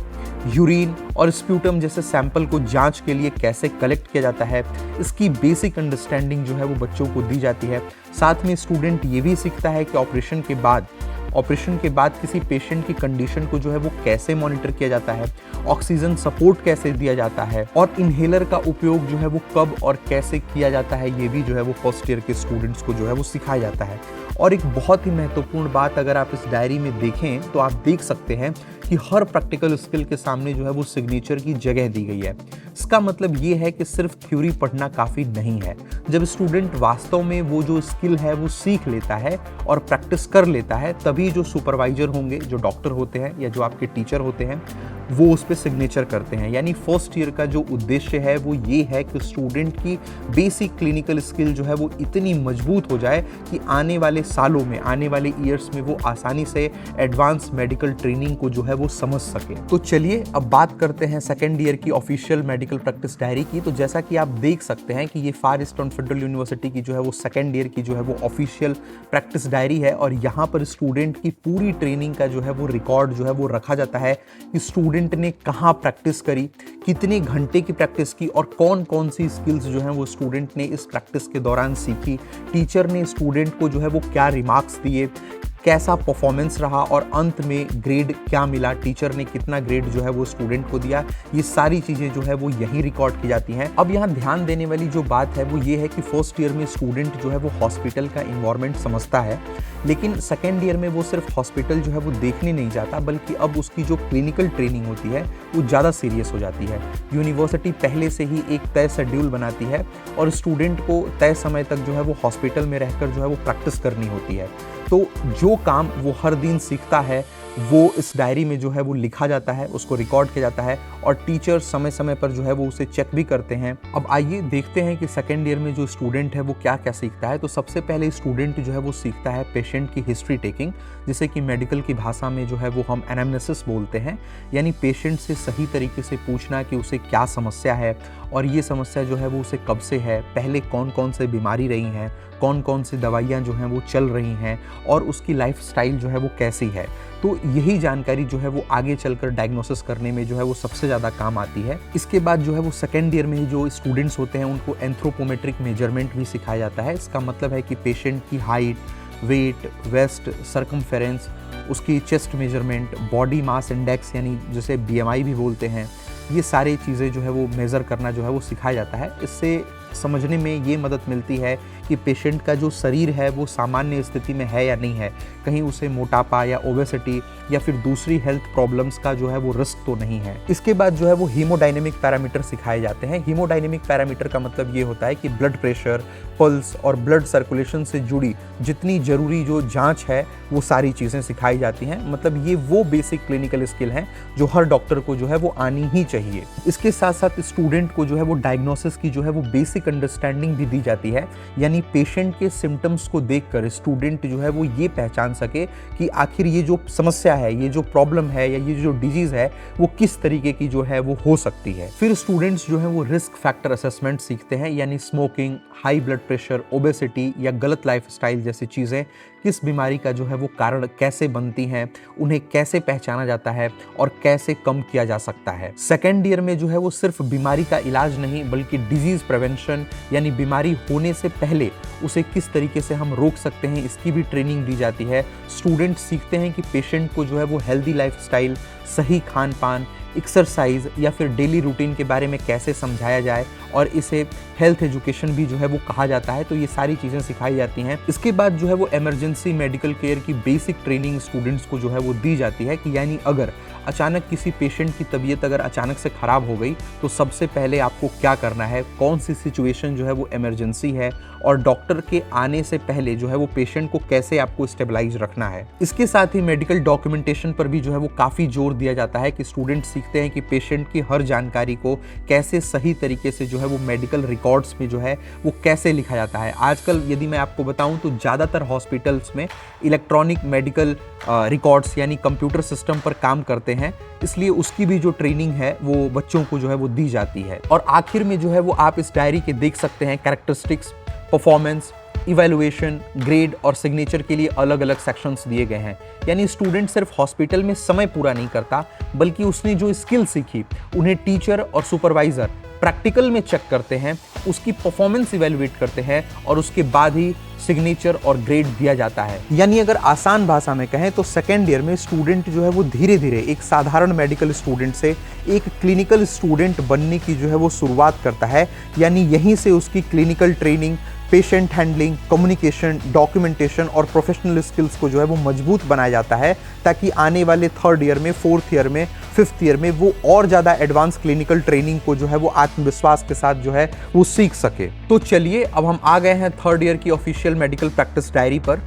[SPEAKER 1] यूरिन और स्प्यूटम जैसे सैंपल को जांच के लिए कैसे कलेक्ट किया जाता है, इसकी बेसिक अंडरस्टैंडिंग जो है वो बच्चों को दी जाती है। साथ में स्टूडेंट ये भी सीखता है कि ऑपरेशन के बाद किसी पेशेंट की कंडीशन को जो है वो कैसे मॉनिटर किया जाता है, ऑक्सीजन सपोर्ट कैसे दिया जाता है और इनहेलर का उपयोग जो है वो कब और कैसे किया जाता है, ये भी जो है वो फर्स्ट ईयर के स्टूडेंट्स को जो है वो सिखाया जाता है। और एक बहुत ही महत्वपूर्ण बात अगर आप इस डायरी में देखें तो आप देख सकते हैं कि हर प्रैक्टिकल स्किल के सामने जो है वो सिग्नेचर की जगह दी गई है। इसका मतलब ये है कि सिर्फ थ्योरी पढ़ना काफ़ी नहीं है। जब स्टूडेंट वास्तव में वो जो स्किल है वो सीख लेता है और प्रैक्टिस कर लेता है, तभी जो सुपरवाइजर होंगे, जो डॉक्टर होते हैं या जो आपके टीचर होते हैं, वो उस पर सिग्नेचर करते हैं। यानी फर्स्ट ईयर का जो उद्देश्य है वो ये है कि स्टूडेंट की बेसिक क्लिनिकल स्किल जो है वो इतनी मजबूत हो जाए कि आने वाले सालों में, आने वाले ईयर्स में वो आसानी से एडवांस मेडिकल ट्रेनिंग को जो है वो समझ सके। तो चलिए अब बात करते हैं सेकेंड ईयर की ऑफिशियल मेडिकल प्रैक्टिस डायरी की। तो जैसा कि आप देख सकते हैं कि ये फार ईस्टर्न फेडरल यूनिवर्सिटी की जो है वो सेकेंड ईयर की जो है वो ऑफिशियल प्रैक्टिस डायरी है, और यहाँ पर स्टूडेंट की पूरी ट्रेनिंग का जो है वो रिकॉर्ड जो है वो रखा जाता है कि स्टूडेंट ने कहाँ प्रैक्टिस करी, कितने घंटे की प्रैक्टिस की और कौन कौन सी स्किल्स जो हैं वो स्टूडेंट ने इस प्रैक्टिस के दौरान सीखी, टीचर ने स्टूडेंट को जो है वो क्या रिमार्क्स दिए, कैसा परफॉर्मेंस रहा और अंत में ग्रेड क्या मिला, टीचर ने कितना ग्रेड जो है वो स्टूडेंट को दिया। ये सारी चीज़ें जो है वो यहीं रिकॉर्ड की जाती हैं। अब यहाँ ध्यान देने वाली जो बात है वो ये है कि फर्स्ट ईयर में स्टूडेंट जो है वो हॉस्पिटल का इन्वायरमेंट समझता है, लेकिन सेकेंड ईयर में वो सिर्फ हॉस्पिटल जो है वो देखने नहीं जाता, बल्कि अब उसकी जो क्लिनिकल ट्रेनिंग होती है वो ज़्यादा सीरियस हो जाती है। यूनिवर्सिटी पहले से ही एक तय शेड्यूल बनाती है और स्टूडेंट को तय समय तक जो है वो हॉस्पिटल में रहकर जो है वो प्रैक्टिस करनी होती है। तो जो काम वो हर दिन सीखता है वो इस डायरी में जो है वो लिखा जाता है, उसको रिकॉर्ड किया जाता है और टीचर समय समय पर जो है वो उसे चेक भी करते हैं। अब आइए देखते हैं कि सेकेंड ईयर में जो स्टूडेंट है वो क्या क्या सीखता है। तो सबसे पहले स्टूडेंट जो है वो सीखता है पेशेंट की हिस्ट्री टेकिंग, जिसे कि मेडिकल की भाषा में जो है वो हम एनामनेसिस बोलते हैं। यानी पेशेंट से सही तरीके से पूछना कि उसे क्या समस्या है और ये समस्या जो है वो उसे कब से है, पहले कौन कौन से बीमारी रही हैं, कौन कौन सी दवाइयाँ जो हैं वो चल रही हैं और उसकी लाइफस्टाइल जो है वो कैसी है। तो यही जानकारी जो है वो आगे चलकर डायग्नोसिस करने में जो है वो सबसे ज़्यादा काम आती है। इसके बाद जो है वो सेकेंड ईयर में ही जो स्टूडेंट्स होते हैं उनको एंथ्रोपोमेट्रिक मेजरमेंट भी सिखाया जाता है। इसका मतलब है कि पेशेंट की हाइट, वेट, वेस्ट, सर्कमफेरेंस, उसकी chest measurement, body mass index यानी जिसे BMI भी बोलते हैं, ये सारी चीज़ें जो है वो मेज़र करना जो है वो सिखाया जाता है। इससे समझने में ये मदद मिलती है कि पेशेंट का जो शरीर है वो सामान्य स्थिति में है या नहीं है, कहीं उसे मोटापा या ओबेसिटी या फिर दूसरी हेल्थ प्रॉब्लम्स का जो है वो रिस्क तो नहीं है। इसके बाद जो है वो हीमोडायनेमिक पैरामीटर सिखाए जाते हैं। हीमोडायनेमिक पैरामीटर का मतलब ये होता है कि ब्लड प्रेशर, पल्स और ब्लड सर्कुलेशन से जुड़ी जितनी ज़रूरी जो जांच है वो सारी चीज़ें सिखाई जाती हैं। मतलब ये वो बेसिक क्लिनिकल स्किल हैं जो हर डॉक्टर को जो है वो आनी ही चाहिए। इसके साथ साथ स्टूडेंट को जो है वो डायग्नोसिस की जो है वो बेसिक अंडरस्टैंडिंग भी दी जाती है। यानी पेशेंट के सिम्टम्स को देखकर स्टूडेंट जो है वो ये पहचान सके कि आखिर ये जो समस्या है, ये जो प्रॉब्लम है या ये जो डिजीज़ है वो किस तरीके की जो है वो हो सकती है। फिर स्टूडेंट्स जो है वो रिस्क फैक्टर असेसमेंट सीखते हैं। यानी smoking, high blood pressure, obesity या गलत लाइफस्टाइल जैसी चीज़ें किस बीमारी का जो है वो कारण कैसे बनती हैं, उन्हें कैसे पहचाना जाता है और कैसे कम किया जा सकता है। सेकेंड ईयर में जो है वो सिर्फ बीमारी का इलाज नहीं बल्कि डिजीज़ प्रिवेंशन यानी बीमारी होने से पहले उसे किस तरीके से हम रोक सकते हैं, इसकी भी ट्रेनिंग दी जाती है। स्टूडेंट सीखते हैं कि पेशेंट को जो है वो हेल्दी लाइफस्टाइल, सही खान पान, एक्सरसाइज या फिर डेली रूटीन के बारे में कैसे समझाया जाए और इसे हेल्थ एजुकेशन भी जो है वो कहा जाता है। तो ये सारी चीज़ें सिखाई जाती हैं। इसके बाद जो है वो इमरजेंसी मेडिकल केयर की बेसिक ट्रेनिंग स्टूडेंट्स को जो है वो दी जाती है कि यानी अगर अचानक किसी पेशेंट की तबीयत अगर अचानक से ख़राब हो गई तो सबसे पहले आपको क्या करना है, कौन सी सिचुएशन जो है वो इमरजेंसी है और डॉक्टर के आने से पहले जो है वो पेशेंट को कैसे आपको स्टेबलाइज रखना है। इसके साथ ही मेडिकल डॉक्यूमेंटेशन पर भी जो है वो काफ़ी जोर दिया जाता है कि स्टूडेंट सीखते हैं कि पेशेंट की हर जानकारी को कैसे सही तरीके से जो है वो मेडिकल रिकॉर्ड्स में जो है वो कैसे लिखा जाता है। आजकल यदि मैं आपको बताऊं तो ज़्यादातर हॉस्पिटल्स में इलेक्ट्रॉनिक मेडिकल रिकॉर्ड्स यानी कंप्यूटर सिस्टम पर काम करते हैं, इसलिए उसकी भी जो ट्रेनिंग है वो बच्चों को जो है वो दी जाती है। और आखिर में जो है वो आप इस डायरी के देख सकते हैं कैरेक्टरिस्टिक्स, परफॉर्मेंस, इवैल्यूएशन, ग्रेड और सिग्नेचर के लिए अलग अलग सेक्शंस दिए गए हैं। यानी स्टूडेंट सिर्फ हॉस्पिटल में समय पूरा नहीं करता बल्कि उसने जो स्किल सीखी उन्हें टीचर और सुपरवाइजर प्रैक्टिकल में चेक करते हैं, उसकी परफॉर्मेंस इवैल्यूएट करते हैं और उसके बाद ही सिग्नेचर और ग्रेड दिया जाता है। यानी अगर आसान भाषा में कहें तो सेकेंड ईयर में स्टूडेंट जो है वो धीरे धीरे एक साधारण मेडिकल स्टूडेंट से एक क्लिनिकल स्टूडेंट बनने की जो है वो शुरुआत करता है। यानी यहीं से उसकी clinical training, patient handling, communication, documentation और प्रोफेशनल स्किल्स को जो है वो मजबूत बनाया जाता है ताकि आने वाले थर्ड ईयर में, फोर्थ ईयर में, फिफ्थ ईयर में वो और ज़्यादा एडवांस क्लिनिकल ट्रेनिंग को जो है वो आत्मविश्वास के साथ जो है वो सीख सके। तो चलिए अब हम आ गए हैं थर्ड ईयर की ऑफिशियल मेडिकल प्रैक्टिस डायरी पर।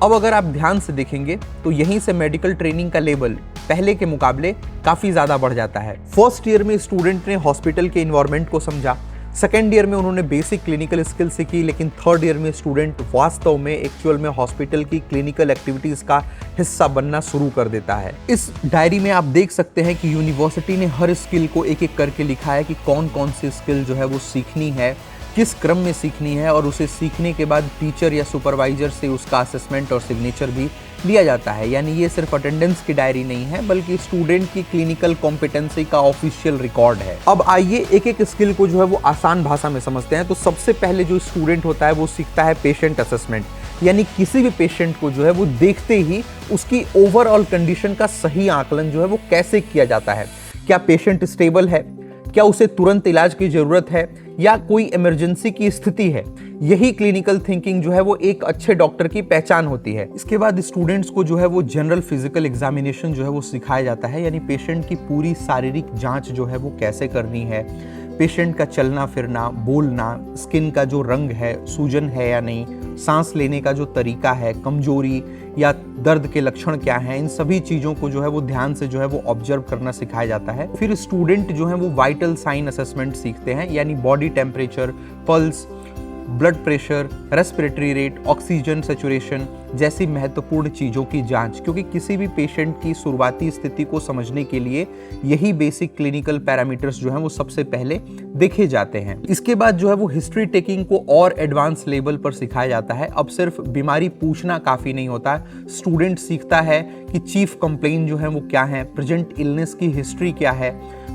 [SPEAKER 1] अब अगर आप ध्यान से देखेंगे तो यहीं से मेडिकल ट्रेनिंग का लेवल पहले के मुकाबले काफी ज्यादा बढ़ जाता है। फर्स्ट ईयर में स्टूडेंट ने हॉस्पिटल के इन्वायरमेंट को समझा, सेकेंड ईयर में उन्होंने बेसिक क्लिनिकल स्किल सीखी, लेकिन थर्ड ईयर में स्टूडेंट वास्तव में एक्चुअल में हॉस्पिटल की क्लिनिकल एक्टिविटीज का हिस्सा बनना शुरू कर देता है। इस डायरी में आप देख सकते हैं कि यूनिवर्सिटी ने हर स्किल को एक एक करके लिखा है कि कौन कौन सी स्किल जो है वो सीखनी है, किस क्रम में सीखनी है, और उसे सीखने के बाद टीचर या सुपरवाइजर से उसका असेसमेंट और सिग्नेचर भी लिया जाता है। यानी ये सिर्फ अटेंडेंस की डायरी नहीं है बल्कि स्टूडेंट की क्लिनिकल कॉम्पिटेंसी का ऑफिशियल रिकॉर्ड है। अब आइए एक एक स्किल को जो है वो आसान भाषा में समझते हैं। तो सबसे पहले जो स्टूडेंट होता है वो सीखता है पेशेंट असेसमेंट, यानी किसी भी पेशेंट को जो है वो देखते ही उसकी ओवरऑल कंडीशन का सही आकलन जो है वो कैसे किया जाता है। क्या पेशेंट स्टेबल है, क्या उसे तुरंत इलाज की जरूरत है, या कोई इमरजेंसी की स्थिति है। यही क्लिनिकल थिंकिंग जो है वो एक अच्छे डॉक्टर की पहचान होती है। इसके बाद स्टूडेंट्स को जो है वो जनरल फिजिकल एग्जामिनेशन जो है वो सिखाया जाता है, यानी पेशेंट की पूरी शारीरिक जांच जो है वो कैसे करनी है, पेशेंट का चलना फिरना, बोलना, स्किन का जो रंग है, सूजन है या नहीं, सांस लेने का जो तरीका है, कमजोरी या दर्द के लक्षण क्या हैं, इन सभी चीज़ों को जो है वो ध्यान से जो है वो ऑब्जर्व करना सिखाया जाता है। फिर स्टूडेंट जो है वो वाइटल साइन असेसमेंट सीखते हैं, यानी body temperature, pulse, blood pressure, respiratory rate, oxygen saturation जैसी महत्वपूर्ण चीज़ों की जांच, क्योंकि किसी भी पेशेंट की शुरुआती स्थिति को समझने के लिए यही बेसिक क्लिनिकल पैरामीटर्स जो हैं वो सबसे पहले देखे जाते हैं। इसके बाद जो है वो हिस्ट्री टेकिंग को और एडवांस लेवल पर सिखाया जाता है। अब सिर्फ बीमारी पूछना काफ़ी नहीं होता, स्टूडेंट सीखता है कि चीफ कंप्लेन जो है वो क्या है, प्रेजेंट इलनेस की हिस्ट्री क्या है,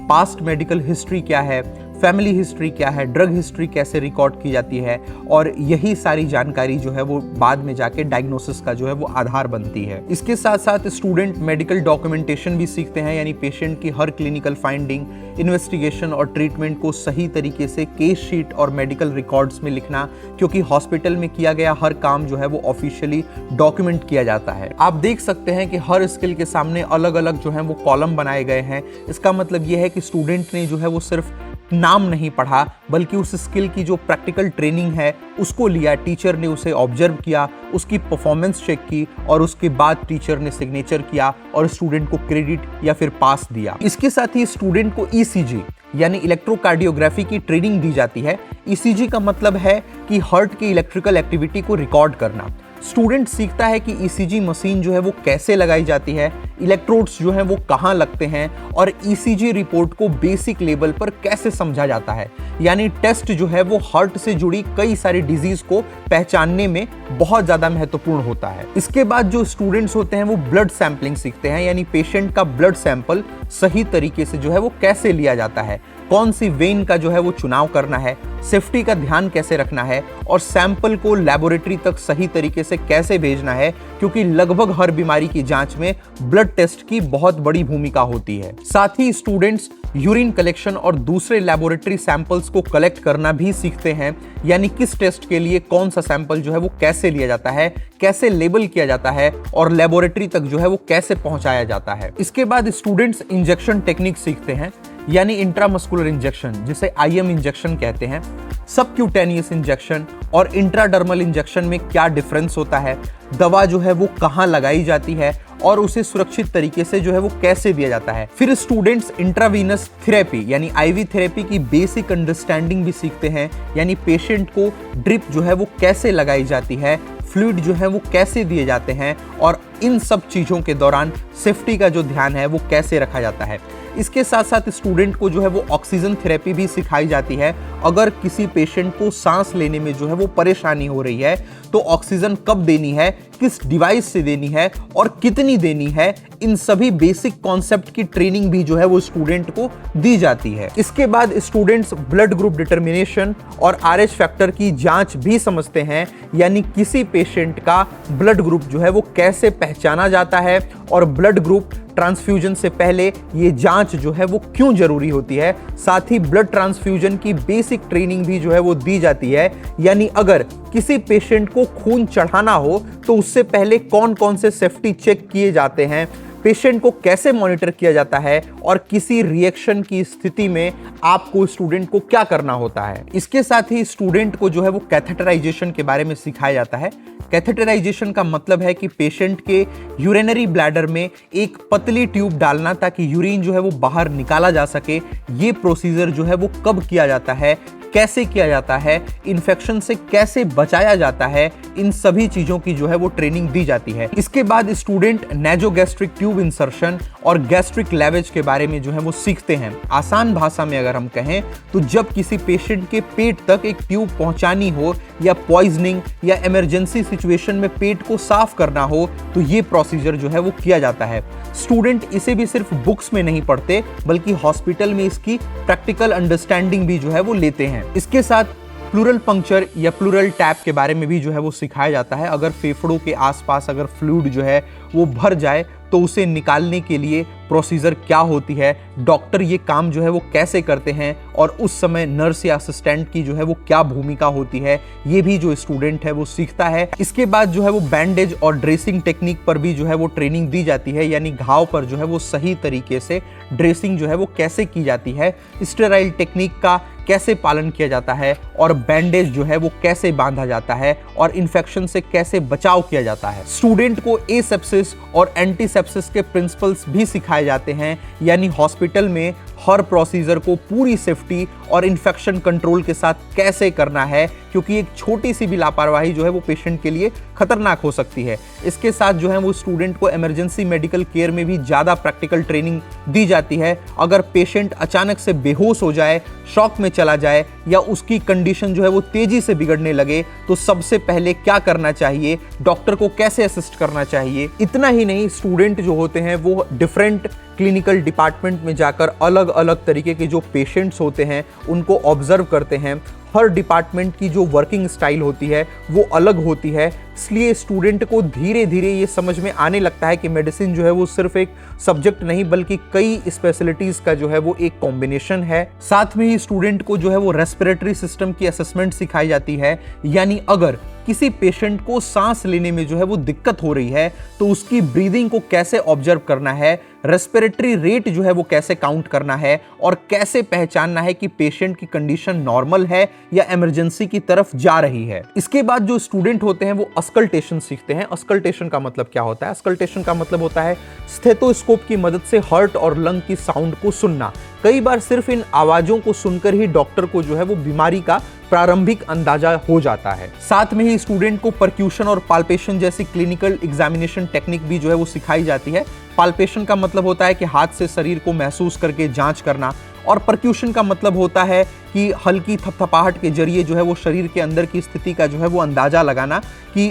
[SPEAKER 1] पास्ट मेडिकल हिस्ट्री क्या है, फैमिली हिस्ट्री क्या है, ड्रग हिस्ट्री कैसे रिकॉर्ड की जाती है, और यही सारी जानकारी जो है वो बाद में जाके डायग्नोसिस का जो है वो आधार बनती है। इसके साथ साथ स्टूडेंट मेडिकल डॉक्यूमेंटेशन भी सीखते हैं, यानी पेशेंट की हर क्लिनिकल फाइंडिंग, इन्वेस्टिगेशन और ट्रीटमेंट को सही तरीके से केस शीट और मेडिकल रिकॉर्ड्स में लिखना, क्योंकि हॉस्पिटल में किया गया हर काम जो है वो ऑफिशियली डॉक्यूमेंट किया जाता है। आप देख सकते हैं कि हर स्किल के सामने अलग अलग जो है वो कॉलम बनाए गए हैं। इसका मतलब ये है कि स्टूडेंट ने जो है वो सिर्फ नाम नहीं पढ़ा बल्कि उस स्किल की जो प्रैक्टिकल ट्रेनिंग है उसको लिया, टीचर ने उसे ऑब्जर्व किया, उसकी परफॉर्मेंस चेक की और उसके बाद टीचर ने सिग्नेचर किया और स्टूडेंट को क्रेडिट या फिर पास दिया। इसके साथ ही स्टूडेंट को ईसीजी यानी इलेक्ट्रोकार्डियोग्राफी की ट्रेनिंग दी जाती है। ईसीजी का मतलब है कि हार्ट की इलेक्ट्रिकल एक्टिविटी को रिकॉर्ड करना। स्टूडेंट सीखता है कि ईसीजी मशीन जो है वो कैसे लगाई जाती है, इलेक्ट्रोड्स जो हैं वो कहाँ लगते हैं और ईसीजी रिपोर्ट को बेसिक लेवल पर कैसे समझा जाता है। यानी टेस्ट जो है वो हार्ट से जुड़ी कई सारी डिजीज को पहचानने में बहुत ज़्यादा महत्वपूर्ण होता है। इसके बाद जो स्टूडेंट्स होते हैं वो ब्लड सैंपलिंग सीखते हैं, यानी पेशेंट का ब्लड सैंपल सही तरीके से जो है वो कैसे लिया जाता है, कौन सी वेन का जो है वो चुनाव करना है, सेफ्टी का ध्यान कैसे रखना है और सैंपल को लैबोरेटरी तक सही तरीके से कैसे भेजना है, क्योंकि लगभग हर बीमारी की जांच में ब्लड टेस्ट की बहुत बड़ी भूमिका होती है। साथ ही स्टूडेंट्स यूरिन कलेक्शन और दूसरे लैबोरेटरी सैंपल्स को कलेक्ट करना भी सीखते हैं, यानी किस टेस्ट के लिए कौन सा सैंपल जो है वो कैसे लिया जाता है, कैसे लेबल किया जाता है और लेबोरेटरी तक जो है वो कैसे पहुंचाया जाता है। इसके बाद स्टूडेंट्स इंजेक्शन टेक्निक सीखते हैं, यानी इंट्रामस्कुलर इंजेक्शन जिसे आईएम इंजेक्शन कहते हैं, सबक्यूटेनियस इंजेक्शन और इंट्राडर्मल इंजेक्शन में क्या डिफरेंस होता है, दवा जो है वो कहाँ लगाई जाती है और उसे सुरक्षित तरीके से जो है वो कैसे दिया जाता है। फिर स्टूडेंट्स इंट्रावीनस थेरेपी यानी आईवी थेरेपी की बेसिक अंडरस्टैंडिंग भी सीखते हैं, यानी पेशेंट को ड्रिप जो है वो कैसे लगाई जाती है, फ्लूइड जो है वो कैसे दिए जाते हैं और इन सब चीज़ों के दौरान सेफ्टी का जो ध्यान है वो कैसे रखा जाता है। इसके साथ साथ स्टूडेंट को जो है वो ऑक्सीजन थेरेपी भी सिखाई जाती है। अगर किसी पेशेंट को सांस लेने में जो है वो परेशानी हो रही है तो ऑक्सीजन कब देनी है, किस डिवाइस से देनी है और कितनी देनी है, इन सभी बेसिक कॉन्सेप्ट की ट्रेनिंग भी जो है वो स्टूडेंट को दी जाती है। इसके बाद स्टूडेंट्स ब्लड ग्रुप डिटर्मिनेशन और आरएच फैक्टर की जांच भी समझते हैं, यानी किसी पेशेंट का ब्लड ग्रुप जो है वो कैसे पहचाना जाता है और ब्लड ग्रुप ट्रांसफ्यूजन से पहले ये जांच जो है वो क्यों जरूरी होती है। साथ ही ब्लड ट्रांसफ्यूजन की बेसिक ट्रेनिंग भी जो है वो दी जाती है, यानी अगर किसी पेशेंट को खून चढ़ाना हो तो उससे पहले कौन कौन से सेफ्टी चेक किए जाते हैं, पेशेंट को कैसे मॉनिटर किया जाता है और किसी रिएक्शन की स्थिति में आपको स्टूडेंट को क्या करना होता है। इसके साथ ही स्टूडेंट को जो है वो कैथेटराइजेशन के बारे में सिखाया जाता है। कैथेटराइजेशन का मतलब है कि पेशेंट के यूरिनरी ब्लैडर में एक पतली ट्यूब डालना ताकि यूरिन जो है वो बाहर निकाला जा सके। ये प्रोसीजर जो है वो कब किया जाता है, कैसे किया जाता है, इन्फेक्शन से कैसे बचाया जाता है, इन सभी चीजों की जो है वो ट्रेनिंग दी जाती है। इसके बाद स्टूडेंट नेजोगैस्ट्रिक ट्यूब इंसर्शन और गैस्ट्रिक लेवेज के बारे में जो है वो सीखते हैं। आसान भाषा में अगर हम कहें तो जब किसी पेशेंट के पेट तक एक ट्यूब पहुंचानी हो या पॉइजनिंग या इमरजेंसी सिचुएशन में पेट को साफ करना हो तो ये प्रोसीजर जो है वो किया जाता है। स्टूडेंट इसे भी सिर्फ बुक्स में नहीं पढ़ते बल्कि हॉस्पिटल में इसकी प्रैक्टिकल अंडरस्टैंडिंग भी जो है वो लेते हैं। इसके साथ प्लूरल पंक्चर या प्लूरल टैप के बारे में भी जो है वो सिखाया जाता है। अगर फेफड़ों के आसपास अगर फ्लूइड जो है वो भर जाए तो उसे निकालने के लिए प्रोसीजर क्या होती है, डॉक्टर ये काम जो है वो कैसे करते हैं और उस समय नर्स या असिस्टेंट की जो है वो क्या भूमिका होती है, ये भी जो स्टूडेंट है वो सीखता है। इसके बाद जो है वो बैंडेज और ड्रेसिंग टेक्निक पर भी जो है वो ट्रेनिंग दी जाती है, यानी घाव पर जो है वो सही तरीके से ड्रेसिंग जो है वो कैसे की जाती है, स्टेराइल टेक्निक का कैसे पालन किया जाता है और बैंडेज जो है वो कैसे बांधा जाता है और इन्फेक्शन से कैसे बचाव किया जाता है। स्टूडेंट को एसेप्सिस और एंटीसेप्सिस के प्रिंसिपल्स भी सिखाए जाते हैं, यानी हॉस्पिटल में हर प्रोसीजर को पूरी सेफ्टी और इन्फेक्शन कंट्रोल के साथ कैसे करना है, क्योंकि एक छोटी सी भी लापरवाही जो है वो पेशेंट के लिए खतरनाक हो सकती है। इसके साथ जो है वो स्टूडेंट को इमरजेंसी मेडिकल केयर में भी ज़्यादा प्रैक्टिकल ट्रेनिंग दी जाती है। अगर पेशेंट अचानक से बेहोश हो जाए, शॉक में चला जाए या उसकी कंडीशन जो है वो तेजी से बिगड़ने लगे तो सबसे पहले क्या करना चाहिए, डॉक्टर को कैसे असिस्ट करना चाहिए। इतना ही नहीं, स्टूडेंट जो होते हैं वो डिफरेंट क्लिनिकल डिपार्टमेंट में जाकर अलग अलग तरीके के जो पेशेंट्स होते हैं उनको ऑब्जर्व करते हैं। हर डिपार्टमेंट की जो वर्किंग स्टाइल होती है वो अलग होती है, इसलिए स्टूडेंट को धीरे धीरे ये समझ में आने लगता है कि मेडिसिन जो है वो सिर्फ एक सब्जेक्ट नहीं बल्कि कई स्पेशलिटीज़ का जो है वो एक कॉम्बिनेशन है। साथ में ही स्टूडेंट को जो है वो रेस्पिरेटरी सिस्टम की असेसमेंट सिखाई जाती है, यानी अगर किसी पेशेंट को सांस लेने में जो है वो दिक्कत हो रही है तो उसकी ब्रीदिंग को कैसे ऑब्जर्व करना है, रेस्पिरेटरी रेट जो है वो कैसे काउंट करना है और कैसे पहचानना है कि पेशेंट की कंडीशन नॉर्मल है या इमरजेंसी की तरफ जा रही है। इसके बाद जो स्टूडेंट होते हैं वो अस्कल्टेशन सीखते हैं। अस्कल्टेशन का मतलब क्या होता है? अस्कल्टेशन का मतलब होता है स्टेथोस्कोप की मदद से हार्ट और लंग की साउंड को सुनना। कई बार सिर्फ इन आवाजों को सुनकर ही डॉक्टर को जो है वो बीमारी का प्रारंभिक अंदाजा हो जाता है। साथ में ही स्टूडेंट को परक्यूशन और पाल्पेशन जैसी क्लिनिकल एग्जामिनेशन टेक्निक भी जो है वो सिखाई जाती है। पाल्पेशन का मतलब होता है कि हाथ से शरीर को महसूस करके जांच करना और परक्यूशन का मतलब होता है कि हल्की थपथपाहट के जरिए जो है वो शरीर के अंदर की स्थिति का जो है वो अंदाजा लगाना। कि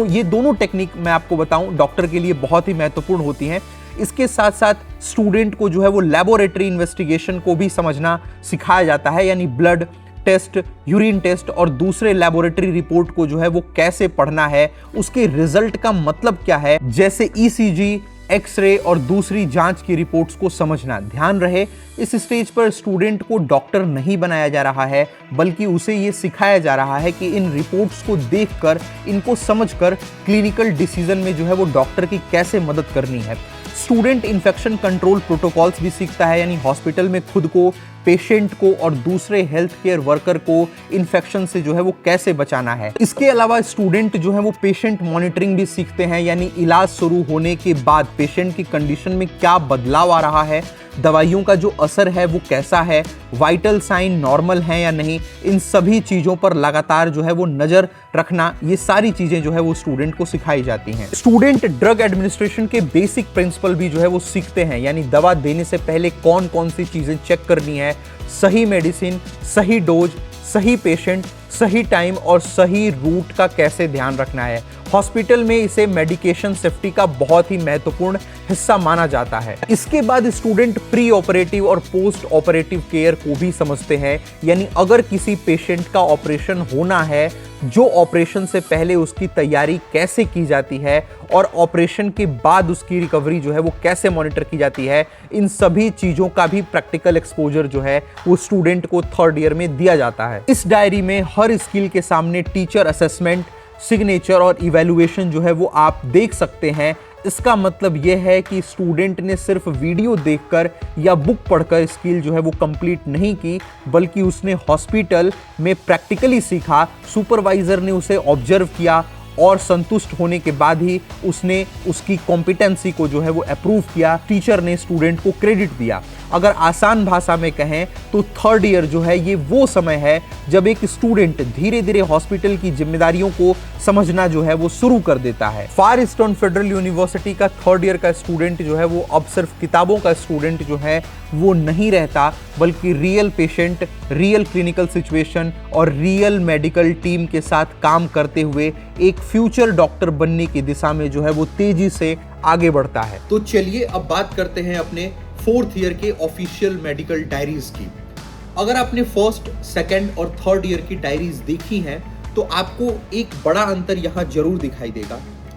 [SPEAKER 1] ये दोनों टेक्निक मैं आपको बताऊं डॉक्टर के लिए बहुत ही महत्वपूर्ण होती हैं। इसके साथ साथ स्टूडेंट को जो है वो लैबोरेटरी इन्वेस्टिगेशन को भी समझना सिखाया जाता है, यानी ब्लड टेस्ट, यूरिन टेस्ट और दूसरे लैबोरेटरी रिपोर्ट को जो है वो कैसे पढ़ना है, उसके रिजल्ट का मतलब क्या है, जैसे ईसीजी, एक्सरे और दूसरी जांच की रिपोर्ट्स को समझना। ध्यान रहे, इस स्टेज पर स्टूडेंट को डॉक्टर नहीं बनाया जा रहा है बल्कि उसे ये सिखाया जा रहा है कि इन रिपोर्ट्स को देखकर, इनको समझकर क्लिनिकल डिसीजन में जो है वो डॉक्टर की कैसे मदद करनी है। स्टूडेंट इन्फेक्शन कंट्रोल प्रोटोकॉल्स भी सीखता है, यानी हॉस्पिटल में खुद को, पेशेंट को और दूसरे हेल्थ केयर वर्कर को इन्फेक्शन से जो है वो कैसे बचाना है। इसके अलावा स्टूडेंट जो है वो पेशेंट मॉनिटरिंग भी सीखते हैं, यानी इलाज शुरू होने के बाद पेशेंट की कंडीशन में क्या बदलाव आ रहा है, दवाइयों का जो असर है वो कैसा है, वाइटल साइन नॉर्मल हैं या नहीं, इन सभी चीज़ों पर लगातार जो है वो नज़र रखना, ये सारी चीज़ें जो है वो स्टूडेंट को सिखाई जाती हैं। स्टूडेंट ड्रग एडमिनिस्ट्रेशन के बेसिक प्रिंसिपल भी जो है वो सीखते हैं, यानी दवा देने से पहले कौन कौन सी चीज़ें चेक करनी है, सही मेडिसिन, सही डोज, सही पेशेंट, सही टाइम और सही रूट का कैसे ध्यान रखना है। हॉस्पिटल में इसे मेडिकेशन सेफ्टी का बहुत ही महत्वपूर्ण हिस्सा माना जाता है। इसके बाद स्टूडेंट प्री ऑपरेटिव और पोस्ट ऑपरेटिव केयर को भी समझते हैं, यानी अगर किसी पेशेंट का ऑपरेशन होना है, जो ऑपरेशन से पहले उसकी तैयारी कैसे की जाती है और ऑपरेशन के बाद उसकी रिकवरी जो है वो कैसे मॉनिटर की जाती है, इन सभी चीज़ों का भी प्रैक्टिकल एक्सपोजर जो है वो स्टूडेंट को थर्ड ईयर में दिया जाता है। इस डायरी में हर स्किल के सामने टीचर असेसमेंट, सिग्नेचर और इवैल्यूएशन जो है वो आप देख सकते हैं। इसका मतलब यह है कि स्टूडेंट ने सिर्फ वीडियो देखकर या बुक पढ़कर स्किल जो है वो कंप्लीट नहीं की, बल्कि उसने हॉस्पिटल में प्रैक्टिकली सीखा, सुपरवाइजर ने उसे ऑब्जर्व किया और संतुष्ट होने के बाद ही उसने उसकी कॉम्पिटेंसी को जो है वो अप्रूव किया, टीचर ने स्टूडेंट को क्रेडिट दिया। अगर आसान भाषा में कहें तो थर्ड ईयर जो है ये वो समय है जब एक स्टूडेंट धीरे धीरे हॉस्पिटल की जिम्मेदारियों को समझना जो है वो शुरू कर देता है। फार ईस्टर्न फेडरल यूनिवर्सिटी का थर्ड ईयर का स्टूडेंट जो है वो अब सिर्फ किताबों का स्टूडेंट जो है वो नहीं रहता, बल्कि real patient, real clinical situation और रियल मेडिकल टीम के साथ काम करते हुए एक फ्यूचर डॉक्टर बनने की दिशा में जो है वो तेजी से आगे बढ़ता है। तो चलिए अब बात करते हैं अपने फोर्थ ईयर के ऑफिशियल मेडिकल डायरीज की। अगर आपने फर्स्ट, सेकंड और थर्ड ईयर की डायरीज देखी हैं तो आपको एक बड़ा अंतर यहाँ जरूर दिखाई देगा।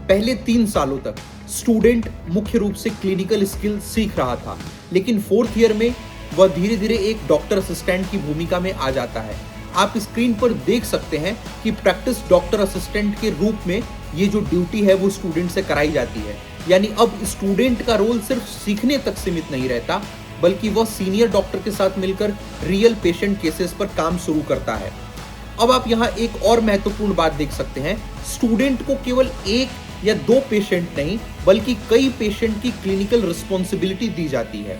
[SPEAKER 1] पहले 3 सालों तक स्टूडेंट मुख्य रूप से क्लिनिकल स्किल सीख रहा था, लेकिन फोर्थ ईयर में वह धीरे धीरे एक डॉक्टर असिस्टेंट की भूमिका में आ जाता है। आप स्क्रीन पर देख सकते हैं कि प्रैक्टिस डॉक्टर असिस्टेंट के रूप में ये जो ड्यूटी है वो स्टूडेंट से कराई जाती है। यानी अब स्टूडेंट का रोल सिर्फ सीखने तक सीमित नहीं रहता, बल्कि वह सीनियर डॉक्टर के साथ मिलकर रियल पेशेंट केसेस पर काम शुरू करता है। अब आप यहाँ एक और महत्वपूर्ण बात देख सकते हैं, स्टूडेंट को केवल 1 या 2 पेशेंट नहीं बल्कि कई पेशेंट की क्लिनिकल रिस्पॉन्सिबिलिटी दी जाती है।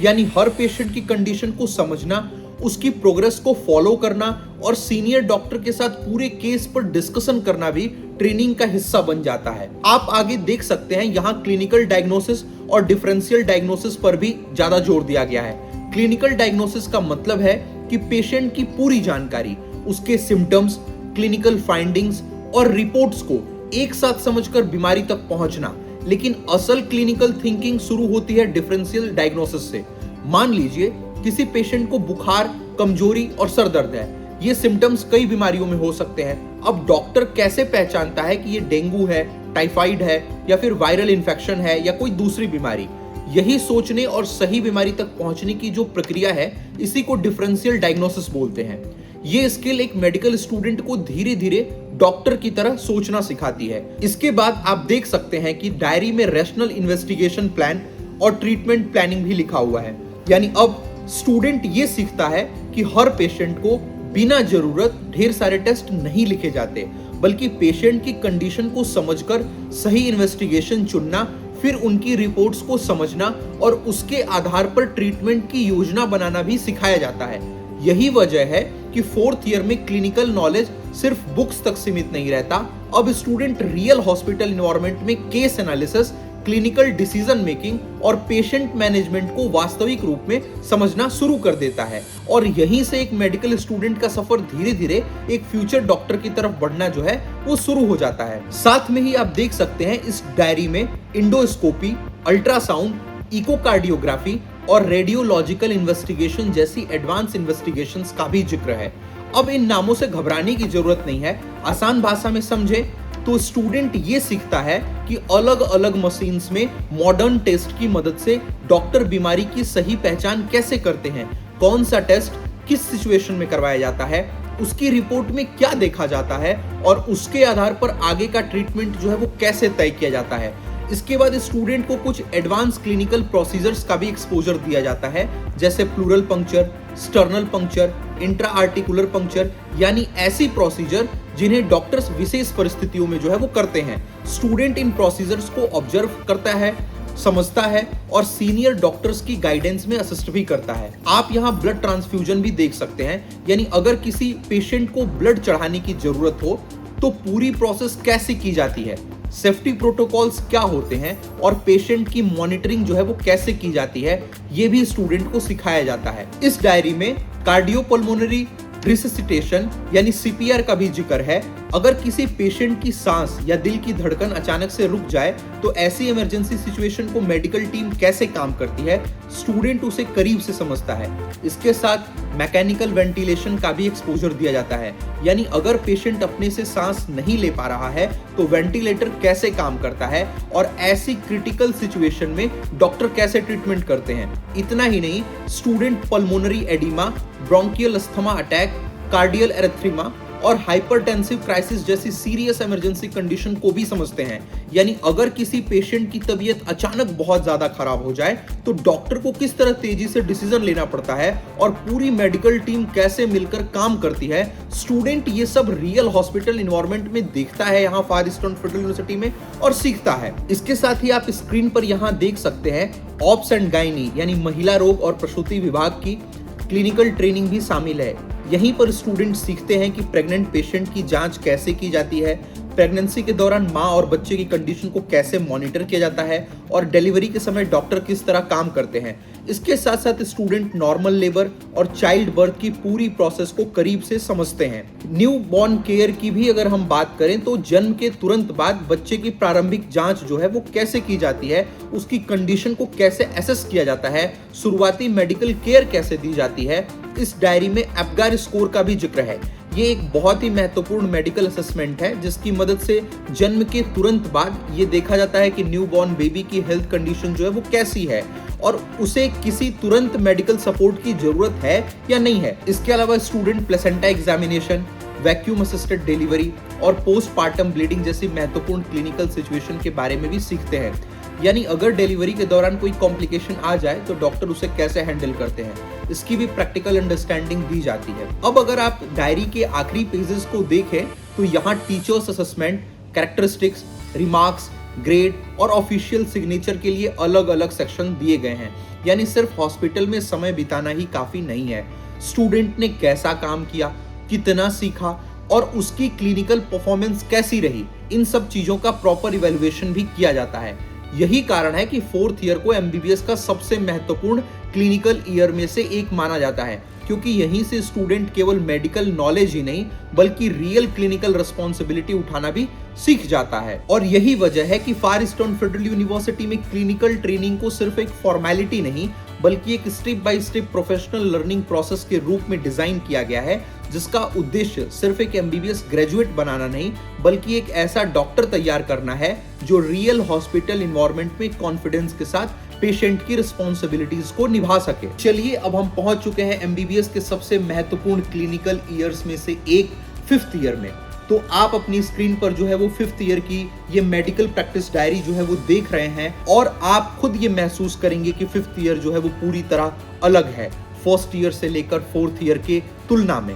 [SPEAKER 1] यानी हर पेशेंट की कंडीशन को समझना, उसकी प्रोग्रेस को फॉलो करना और सीनियर डॉक्टर के साथ पूरे केस पर डिस्कशन करना भी ट्रेनिंग का हिस्सा बन जाता है। आप आगे देख सकते हैं यहाँ क्लिनिकल डायग्नोसिस और डिफरेंशियल डायग्नोसिस पर भी ज्यादा जोर दिया गया है। क्लिनिकल डायग्नोसिस का मतलब है कि पेशेंट की पूरी जानकारी, उसके सिम्टम्स, क्लिनिकल फाइंडिंग्स और रिपोर्ट्स को एक साथ समझकर बीमारी तक पहुंचना। लेकिन असल क्लिनिकल थिंकिंग शुरू होती है डिफरेंशियल डायग्नोसिस से। मान लीजिए किसी पेशेंट को बुखार, कमजोरी और सर दर्द है। ये सिम्टम्स कई बीमारियों में हो सकते हैं। अब डॉक्टर कैसे पहचानता है कि ये डेंगू है, टाइफाइड है या फिर वायरल इन्फेक्शन है या कोई दूसरी बीमारी? यही सोचने और सही बीमारी तक पहुंचने की जो प्रक्रिया है, इसी को डिफरेंशियल डायग्नोसिस बोलते हैं। ये स्किल एक मेडिकल स्टूडेंट को धीरे धीरे डॉक्टर की तरह सोचना सिखाती है। इसके बाद आप देख सकते हैं कि डायरी में रैशनल इन्वेस्टिगेशन प्लान और ट्रीटमेंट प्लानिंग भी लिखा हुआ है। यानी अब स्टूडेंट ये सीखता है कि हर पेशेंट को बिना जरूरत ढेर सारे टेस्ट नहीं लिखे जाते, बल्कि पेशेंट की कंडीशन को समझकर सही इन्वेस्टिगेशन चुनना, फिर उनकी रिपोर्ट्स को समझना और उसके आधार पर ट्रीटमेंट की योजना बनाना भी सिखाया जाता है। यही वजह है कि फोर्थ ईयर में क्लिनिकल नॉलेज सिर्फ बुक्स तक सीमित नहीं रहता। अब स्टूडेंट रियल हॉस्पिटल एनवायरनमेंट में case analysis, clinical decision making और पेशेंट मैनेजमेंट को वास्तविक रूप में समझना शुरू कर देता है। और यहीं से एक मेडिकल स्टूडेंट का सफर धीरे धीरे एक फ्यूचर डॉक्टर की तरफ बढ़ना जो है वो शुरू हो जाता है। साथ में ही आप देख सकते हैं इस डायरी में इंडोस्कोपी, अल्ट्रासाउंड, इकोकार्डियोग्राफी और रेडियोलॉजिकल इन्वेस्टिगेशन जैसी एडवांस इन्वेस्टिगेशंस का भी जिक्र है। अब इन नामों से घबराने की जरूरत नहीं है। आसान भाषा में समझे तो स्टूडेंट ये सीखता है कि अलग अलग मशीन्स में मॉडर्न टेस्ट की मदद से डॉक्टर बीमारी की सही पहचान कैसे करते हैं, कौन सा टेस्ट किस सिचुएशन में करवाया जाता है, उसकी रिपोर्ट में क्या देखा जाता है और उसके आधार पर आगे का ट्रीटमेंट जो है वो कैसे तय किया जाता है। इसके बाद स्टूडेंट को कुछ एडवांस क्लिनिकल प्रोसीजर्स का भी एक्सपोजर दिया जाता है, जैसे pleural puncture, sternal puncture, intra articular puncture, यानी ऐसी प्रोसीजर जिन्हें डॉक्टर्स विशेष परिस्थितियों में जो है वो करते हैं। स्टूडेंट इन प्रोसीजर्स को ऑब्जर्व करता है, समझता है और सीनियर डॉक्टर्स की गाइडेंस में असिस्ट भी करता है। आप यहाँ ब्लड ट्रांसफ्यूजन भी देख सकते हैं, यानी अगर किसी पेशेंट को ब्लड चढ़ाने की जरूरत हो तो पूरी प्रोसेस कैसे की जाती है, सेफ्टी प्रोटोकॉल्स क्या होते हैं और पेशेंट की मॉनिटरिंग जो है वो कैसे की जाती है, ये भी स्टूडेंट को सिखाया जाता है। इस डायरी में कार्डियोपल्मोनरी रिससिटेशन यानी सीपीआर का भी जिक्र है। अगर किसी पेशेंट की सांस या दिल की धड़कन अचानक से रुक जाए तो ऐसी इमरजेंसी सिचुएशन को मेडिकल टीम कैसे काम करती है, स्टूडेंट उसे करीब से समझता है। इसके साथ मैकेनिकल वेंटिलेशन का भी एक्सपोजर दिया जाता है, यानी अगर पेशेंट अपने से सांस नहीं ले पा रहा है तो वेंटिलेटर कैसे काम करता है और ऐसी क्रिटिकल सिचुएशन में डॉक्टर कैसे ट्रीटमेंट करते हैं। इतना ही नहीं, student pulmonary oedema, bronchial asthma attack, cardiac arrhythmia और हाइपरटेंसिव क्राइसिस जैसी सीरियस इमरजेंसी कंडीशन को भी समझते हैं। यानी अगर किसी पेशेंट की तबीयत अचानक बहुत ज्यादा खराब हो जाए तो डॉक्टर को किस तरह तेजी से डिसीजन लेना पड़ता है और पूरी मेडिकल टीम कैसे मिलकर काम करती है, स्टूडेंट ये सब रियल हॉस्पिटल इन्वायरमेंट में देखता है यहाँ फार ईस्टर्न फेडरल यूनिवर्सिटी में और सीखता है। इसके साथ ही आप स्क्रीन पर यहाँ देख सकते हैं ऑप्स एंड गायनी यानी महिला रोग और प्रसूति विभाग की क्लिनिकल ट्रेनिंग भी शामिल है। यहीं पर स्टूडेंट सीखते हैं कि प्रेग्नेंट पेशेंट की जांच कैसे की जाती है, प्रेगनेंसी के दौरान माँ और बच्चे की कंडीशन को कैसे मॉनिटर किया जाता है और डिलीवरी के समय डॉक्टर किस तरह काम करते हैं। इसके साथ साथ स्टूडेंट नॉर्मल लेबर और चाइल्ड बर्थ की पूरी प्रोसेस को करीब से समझते हैं। न्यू बॉर्न केयर की भी अगर हम बात करें तो जन्म के तुरंत बाद बच्चे की प्रारंभिक जांच जो है वो कैसे की जाती है, उसकी कंडीशन को कैसे एसेस किया जाता है, शुरुआती मेडिकल केयर कैसे दी जाती है। इस डायरी में एप्गार स्कोर का भी जिक्र है। ये एक बहुत ही महत्वपूर्ण मेडिकल असेसमेंट है जिसकी मदद से जन्म के तुरंत बाद ये देखा जाता है कि न्यूबॉर्न बेबी की हेल्थ कंडीशन जो है वो कैसी है और उसे किसी तुरंत मेडिकल सपोर्ट की जरूरत है या नहीं है। इसके अलावा student placenta examination, vacuum assisted delivery और पोस्टपार्टम ब्लीडिंग जैसी महत्वपूर्ण क्लिनिकल सिचुएशन के बारे में भी सीखते हैं। यानी अगर डिलीवरी के दौरान कोई कॉम्प्लिकेशन आ जाए तो डॉक्टर उसे कैसे हैंडल करते हैं, इसकी भी प्रैक्टिकल अंडरस्टैंडिंग दी जाती है। अब अगर आप डायरी के आखिरी पेजेस को देखें तो यहाँ teachers assessment, characteristics, remarks, grade और ऑफिशियल सिग्नेचर के लिए अलग अलग सेक्शन दिए गए हैं। यानी सिर्फ हॉस्पिटल में समय बिताना ही काफी नहीं है, स्टूडेंट ने कैसा काम किया, कितना सीखा और उसकी क्लिनिकल परफॉर्मेंस कैसी रही, इन सब चीजों का प्रॉपर इवैल्यूएशन भी किया जाता है। यही कारण है कि 4th ईयर को एमबीबीएस का सबसे महत्वपूर्ण क्लिनिकल ईयर में से एक माना जाता है, क्योंकि यहीं से स्टूडेंट केवल मेडिकल नॉलेज ही नहीं बल्कि रियल क्लिनिकल रिस्पॉन्सिबिलिटी उठाना भी सीख जाता है। और यही वजह है कि फार ईस्टर्न फेडरल यूनिवर्सिटी में क्लिनिकल ट्रेनिंग को सिर्फ एक फॉर्मेलिटी नहीं बल्कि एक step by step professional learning process के रूप में डिजाइन किया गया है, जिसका उद्देश्य सिर्फ एक एमबीबीएस ग्रेजुएट बनाना नहीं बल्कि एक ऐसा डॉक्टर तैयार करना है जो रियल हॉस्पिटल इन्वायरमेंट में कॉन्फिडेंस के साथ पेशेंट की रिस्पॉन्सिबिलिटीज को निभा सके। चलिए अब हम पहुंच चुके हैं एमबीबीएस के सबसे महत्वपूर्ण क्लिनिकल ईयर्स में से एक 5th ईयर में। तो आप अपनी स्क्रीन पर जो है वो 5th ईयर की ये मेडिकल प्रैक्टिस डायरी जो है वो देख रहे हैं और आप खुद ये महसूस करेंगे कि 5th ईयर जो है वो पूरी तरह अलग है 1st ईयर से लेकर 4th ईयर के तुलना में।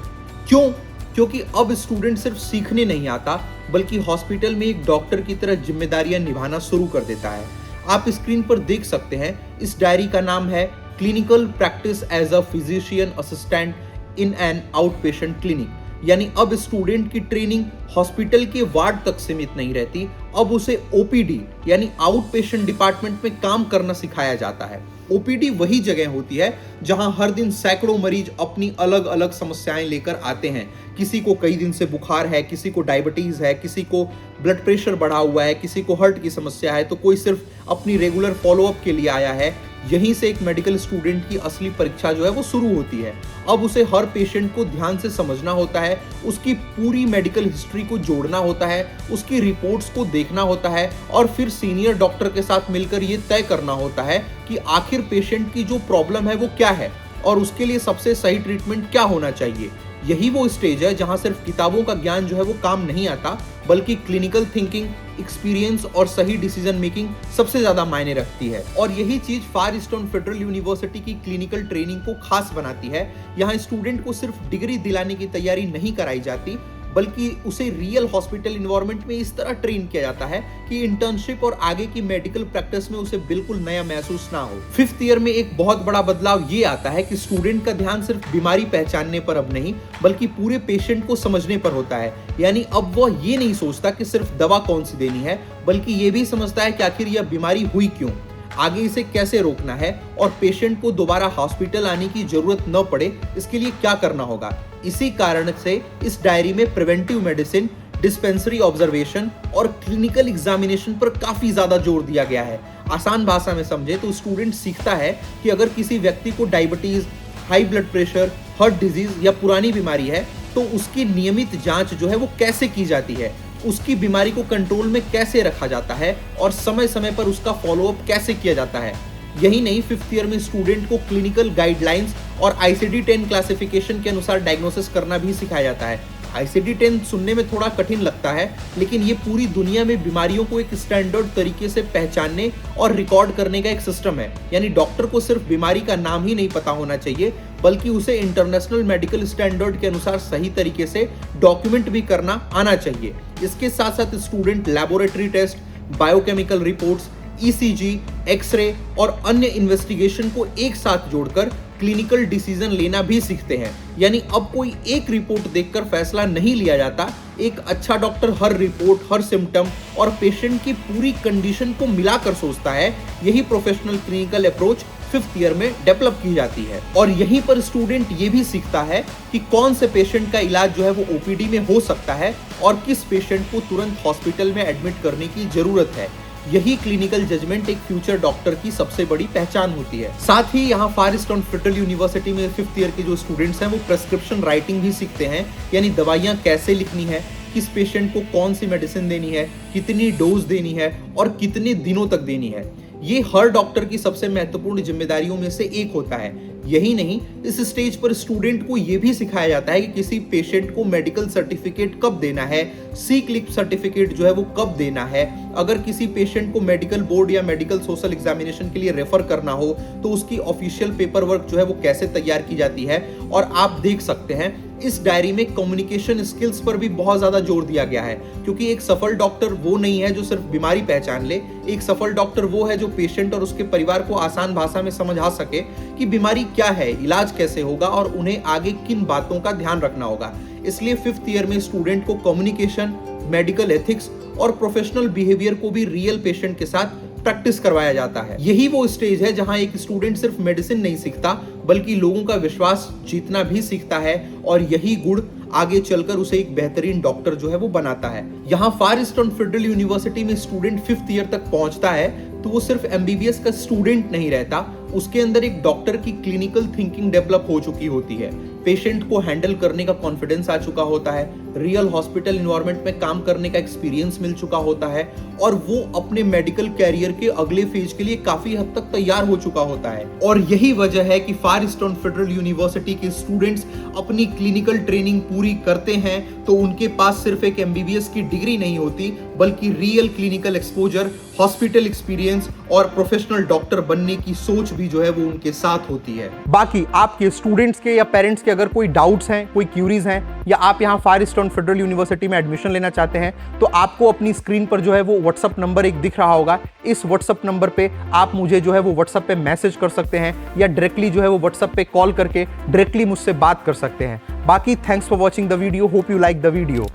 [SPEAKER 1] क्यों? क्योंकि अब स्टूडेंट सिर्फ सीखने नहीं आता बल्कि हॉस्पिटल में एक डॉक्टर की तरह जिम्मेदारियां निभाना शुरू कर देता है। आप स्क्रीन पर देख सकते हैं इस डायरी का नाम है clinical practice as a physician assistant in an outpatient clinic. यानी अब स्टूडेंट की ट्रेनिंग हॉस्पिटल के वार्ड तक सीमित नहीं रहती, अब उसे ओपीडी यानी आउट पेशेंट डिपार्टमेंट में काम करना सिखाया जाता है। ओपीडी वही जगह होती है जहां हर दिन सैकड़ों मरीज अपनी अलग अलग समस्याएं लेकर आते हैं। किसी को कई दिन से बुखार है, किसी को डायबिटीज है, किसी को ब्लड प्रेशर बढ़ा हुआ है, किसी को हार्ट की समस्या है, तो कोई सिर्फ अपनी रेगुलर फॉलोअप के लिए आया है। यहीं से एक मेडिकल स्टूडेंट की असली परीक्षा जो है वो शुरू होती है। अब उसे हर पेशेंट को ध्यान से समझना होता है, उसकी पूरी मेडिकल हिस्ट्री को जोड़ना होता है, उसकी रिपोर्ट्स को देखना होता है और फिर सीनियर डॉक्टर के साथ मिलकर ये तय करना होता है कि आखिर पेशेंट की जो प्रॉब्लम है वो क्या है और उसके लिए सबसे सही ट्रीटमेंट क्या होना चाहिए। यही वो स्टेज है जहां सिर्फ किताबों का ज्ञान जो है वो काम नहीं आता बल्कि क्लिनिकल थिंकिंग, एक्सपीरियंस और सही डिसीजन मेकिंग सबसे ज्यादा मायने रखती है। और यही चीज फार ईस्टर्न फेडरल यूनिवर्सिटी की क्लिनिकल ट्रेनिंग को खास बनाती है। यहाँ स्टूडेंट को सिर्फ डिग्री दिलाने की तैयारी नहीं कराई जाती बल्कि उसे रियल हॉस्पिटल इन्वायरमेंट में इस तरह ट्रेन किया जाता है कि इंटर्नशिप और आगे की मेडिकल प्रैक्टिस में उसे बिल्कुल नया महसूस ना हो। 5th ईयर में एक बहुत बड़ा बदलाव ये आता है कि स्टूडेंट का ध्यान सिर्फ बीमारी पहचानने पर अब नहीं बल्कि पूरे पेशेंट को समझने पर होता है। यानी अब वह ये नहीं सोचता कि सिर्फ दवा कौन सी देनी है बल्कि ये भी समझता है कि आखिर यह बीमारी हुई क्यों, आगे इसे कैसे रोकना है और पेशेंट को दोबारा हॉस्पिटल आने की जरूरत न पड़े इसके लिए क्या करना होगा। इसी कारण से इस डायरी में प्रिवेंटिव मेडिसिन, डिस्पेंसरी ऑब्जर्वेशन और क्लिनिकल एग्जामिनेशन पर काफी ज्यादा जोर दिया गया है। आसान भाषा में समझे तो स्टूडेंट सीखता है कि अगर किसी व्यक्ति को diabetes, high blood pressure, heart disease या पुरानी बीमारी है तो उसकी नियमित जांच जो है वो कैसे की जाती है, उसकी बीमारी को कंट्रोल में कैसे रखा जाता है और समय समय पर उसका फॉलोअप कैसे किया जाता है। यही नहीं, 5th ईयर में स्टूडेंट को क्लिनिकल गाइडलाइंस और ICD-10 क्लासिफिकेशन के अनुसार डायग्नोसिस करना भी सिखाया जाता है। ICD-10 सुनने में थोड़ा कठिन लगता है, लेकिन ये पूरी दुनिया में बीमारियों को एक स्टैंडर्ड तरीके से पहचानने और रिकॉर्ड करने का एक सिस्टम है। यानी डॉक्टर को सिर्फ बीमारी का नाम ही नहीं पता होना चाहिए, बल्कि उसे इंटरनेशनल मेडिकल स्टैंडर्ड के अनुसार सही तरीके से डॉक्यूमेंट भी करना आना चाहिए। इसके साथ साथ student laboratory test, biochemical reports, ECG, x-ray और अन्य इन्वेस्टिगेशन को एक साथ जोड़कर क्लिनिकल डिसीजन लेना भी सीखते हैं। यानी अब कोई एक रिपोर्ट देखकर फैसला नहीं लिया जाता। एक अच्छा डॉक्टर हर रिपोर्ट, हर सिम्टम और पेशेंट की पूरी कंडीशन को मिलाकर सोचता है। यही professional clinical approach 5th year में डेवलप की जाती है। और यहीं पर स्टूडेंट ये भी सीखता है कि कौन से पेशेंट का इलाज जो है वो OPD में हो सकता है और किस पेशेंट को तुरंत हॉस्पिटल में एडमिट करने की जरूरत है। यही क्लिनिकल जजमेंट एक फ्यूचर डॉक्टर की सबसे बड़ी पहचान होती है। साथ ही यहाँ फार ईस्टर्न फेडरल यूनिवर्सिटी में 5th ईयर के जो स्टूडेंट्स हैं वो प्रेस्क्रिप्शन राइटिंग भी सीखते हैं। यानी दवाइयाँ कैसे लिखनी है, किस पेशेंट को कौन सी मेडिसिन देनी है, कितनी डोज देनी है और कितने दिनों तक देनी है। ये हर डॉक्टर की सबसे महत्वपूर्ण जिम्मेदारियों में से एक होता है। यही नहीं, इस स्टेज पर स्टूडेंट को यह भी सिखाया जाता है कि किसी पेशेंट को मेडिकल सर्टिफिकेट कब देना है, C-CLIP सर्टिफिकेट जो है वो कब देना है। अगर किसी पेशेंट को मेडिकल बोर्ड या मेडिकल सोशल एग्जामिनेशन के लिए रेफर करना हो तो उसकी ऑफिशियल पेपर वर्क जो है वो कैसे तैयार की जाती है। और आप देख सकते हैं इस डायरी में कम्युनिकेशन स्किल्स पर भी बहुत ज्यादा जोर दिया गया है, क्योंकि एक सफल डॉक्टर वो नहीं है जो सिर्फ बीमारी पहचान ले। एक सफल डॉक्टर वो है जो पेशेंट और उसके परिवार को आसान भाषा में समझा सके कि बीमारी क्या है, इलाज कैसे होगा और उन्हें आगे किन बातों का ध्यान रखना होगा। इसलिए 5th ईयर में स्टूडेंट को कम्युनिकेशन, मेडिकल एथिक्स और प्रोफेशनल बिहेवियर को भी रियल पेशेंट के साथ प्रैक्टिस करवाया जाता है। यही वो स्टेज है जहां एक स्टूडेंट सिर्फ मेडिसिन नहीं सीखता, बल्कि लोगों का विश्वास जीतना भी सीखता है। और यही गुण आगे चलकर उसे एक बेहतरीन डॉक्टर जो है वो बनाता है। यहाँ फार ईस्टर्न फेडरल यूनिवर्सिटी में स्टूडेंट 5th ईयर तक पहुंचता है तो वो सिर्फ MBBS का स्टूडेंट नहीं रहता, उसके अंदर एक डॉक्टर की क्लिनिकल थिंकिंग डेवलप हो चुकी होती है। पेशेंट को हैंडल करने का कॉन्फिडेंस आ चुका होता है, रियल हॉस्पिटल एनवायरनमेंट में काम करने का एक्सपीरियंस मिल चुका होता है और वो अपने मेडिकल कैरियर के अगले फेज के लिए काफी हद तक तैयार हो चुका होता है। और यही वजह है कि फार ईस्टर्न फेडरल यूनिवर्सिटी के स्टूडेंट्स अपनी क्लिनिकल ट्रेनिंग पूरी करते हैं तो उनके पास सिर्फ एक MBBS की डिग्री नहीं होती, बल्कि real clinical exposure, hospital experience और प्रोफेशनल डॉक्टर बनने की सोच भी जो है वो उनके साथ होती है। बाकी आपके स्टूडेंट्स के या पेरेंट्स के अगर कोई डाउट्स हैं, कोई क्यूरीज हैं, या आप यहाँ फार ईस्टर्न फेडरल यूनिवर्सिटी में एडमिशन लेना चाहते हैं तो आपको अपनी स्क्रीन पर जो है वो व्हाट्सएप नंबर एक दिख रहा होगा। इस व्हाट्सएप नंबर पे आप मुझे जो है वो व्हाट्सएप पे मैसेज कर सकते हैं या डायरेक्टली जो है वो व्हाट्सएप पे कॉल करके डायरेक्टली मुझसे बात कर सकते हैं। बाकी thanks for watching the video, hope you like the video.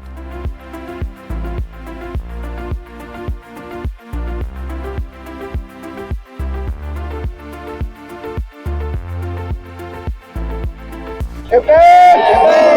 [SPEAKER 2] Japan!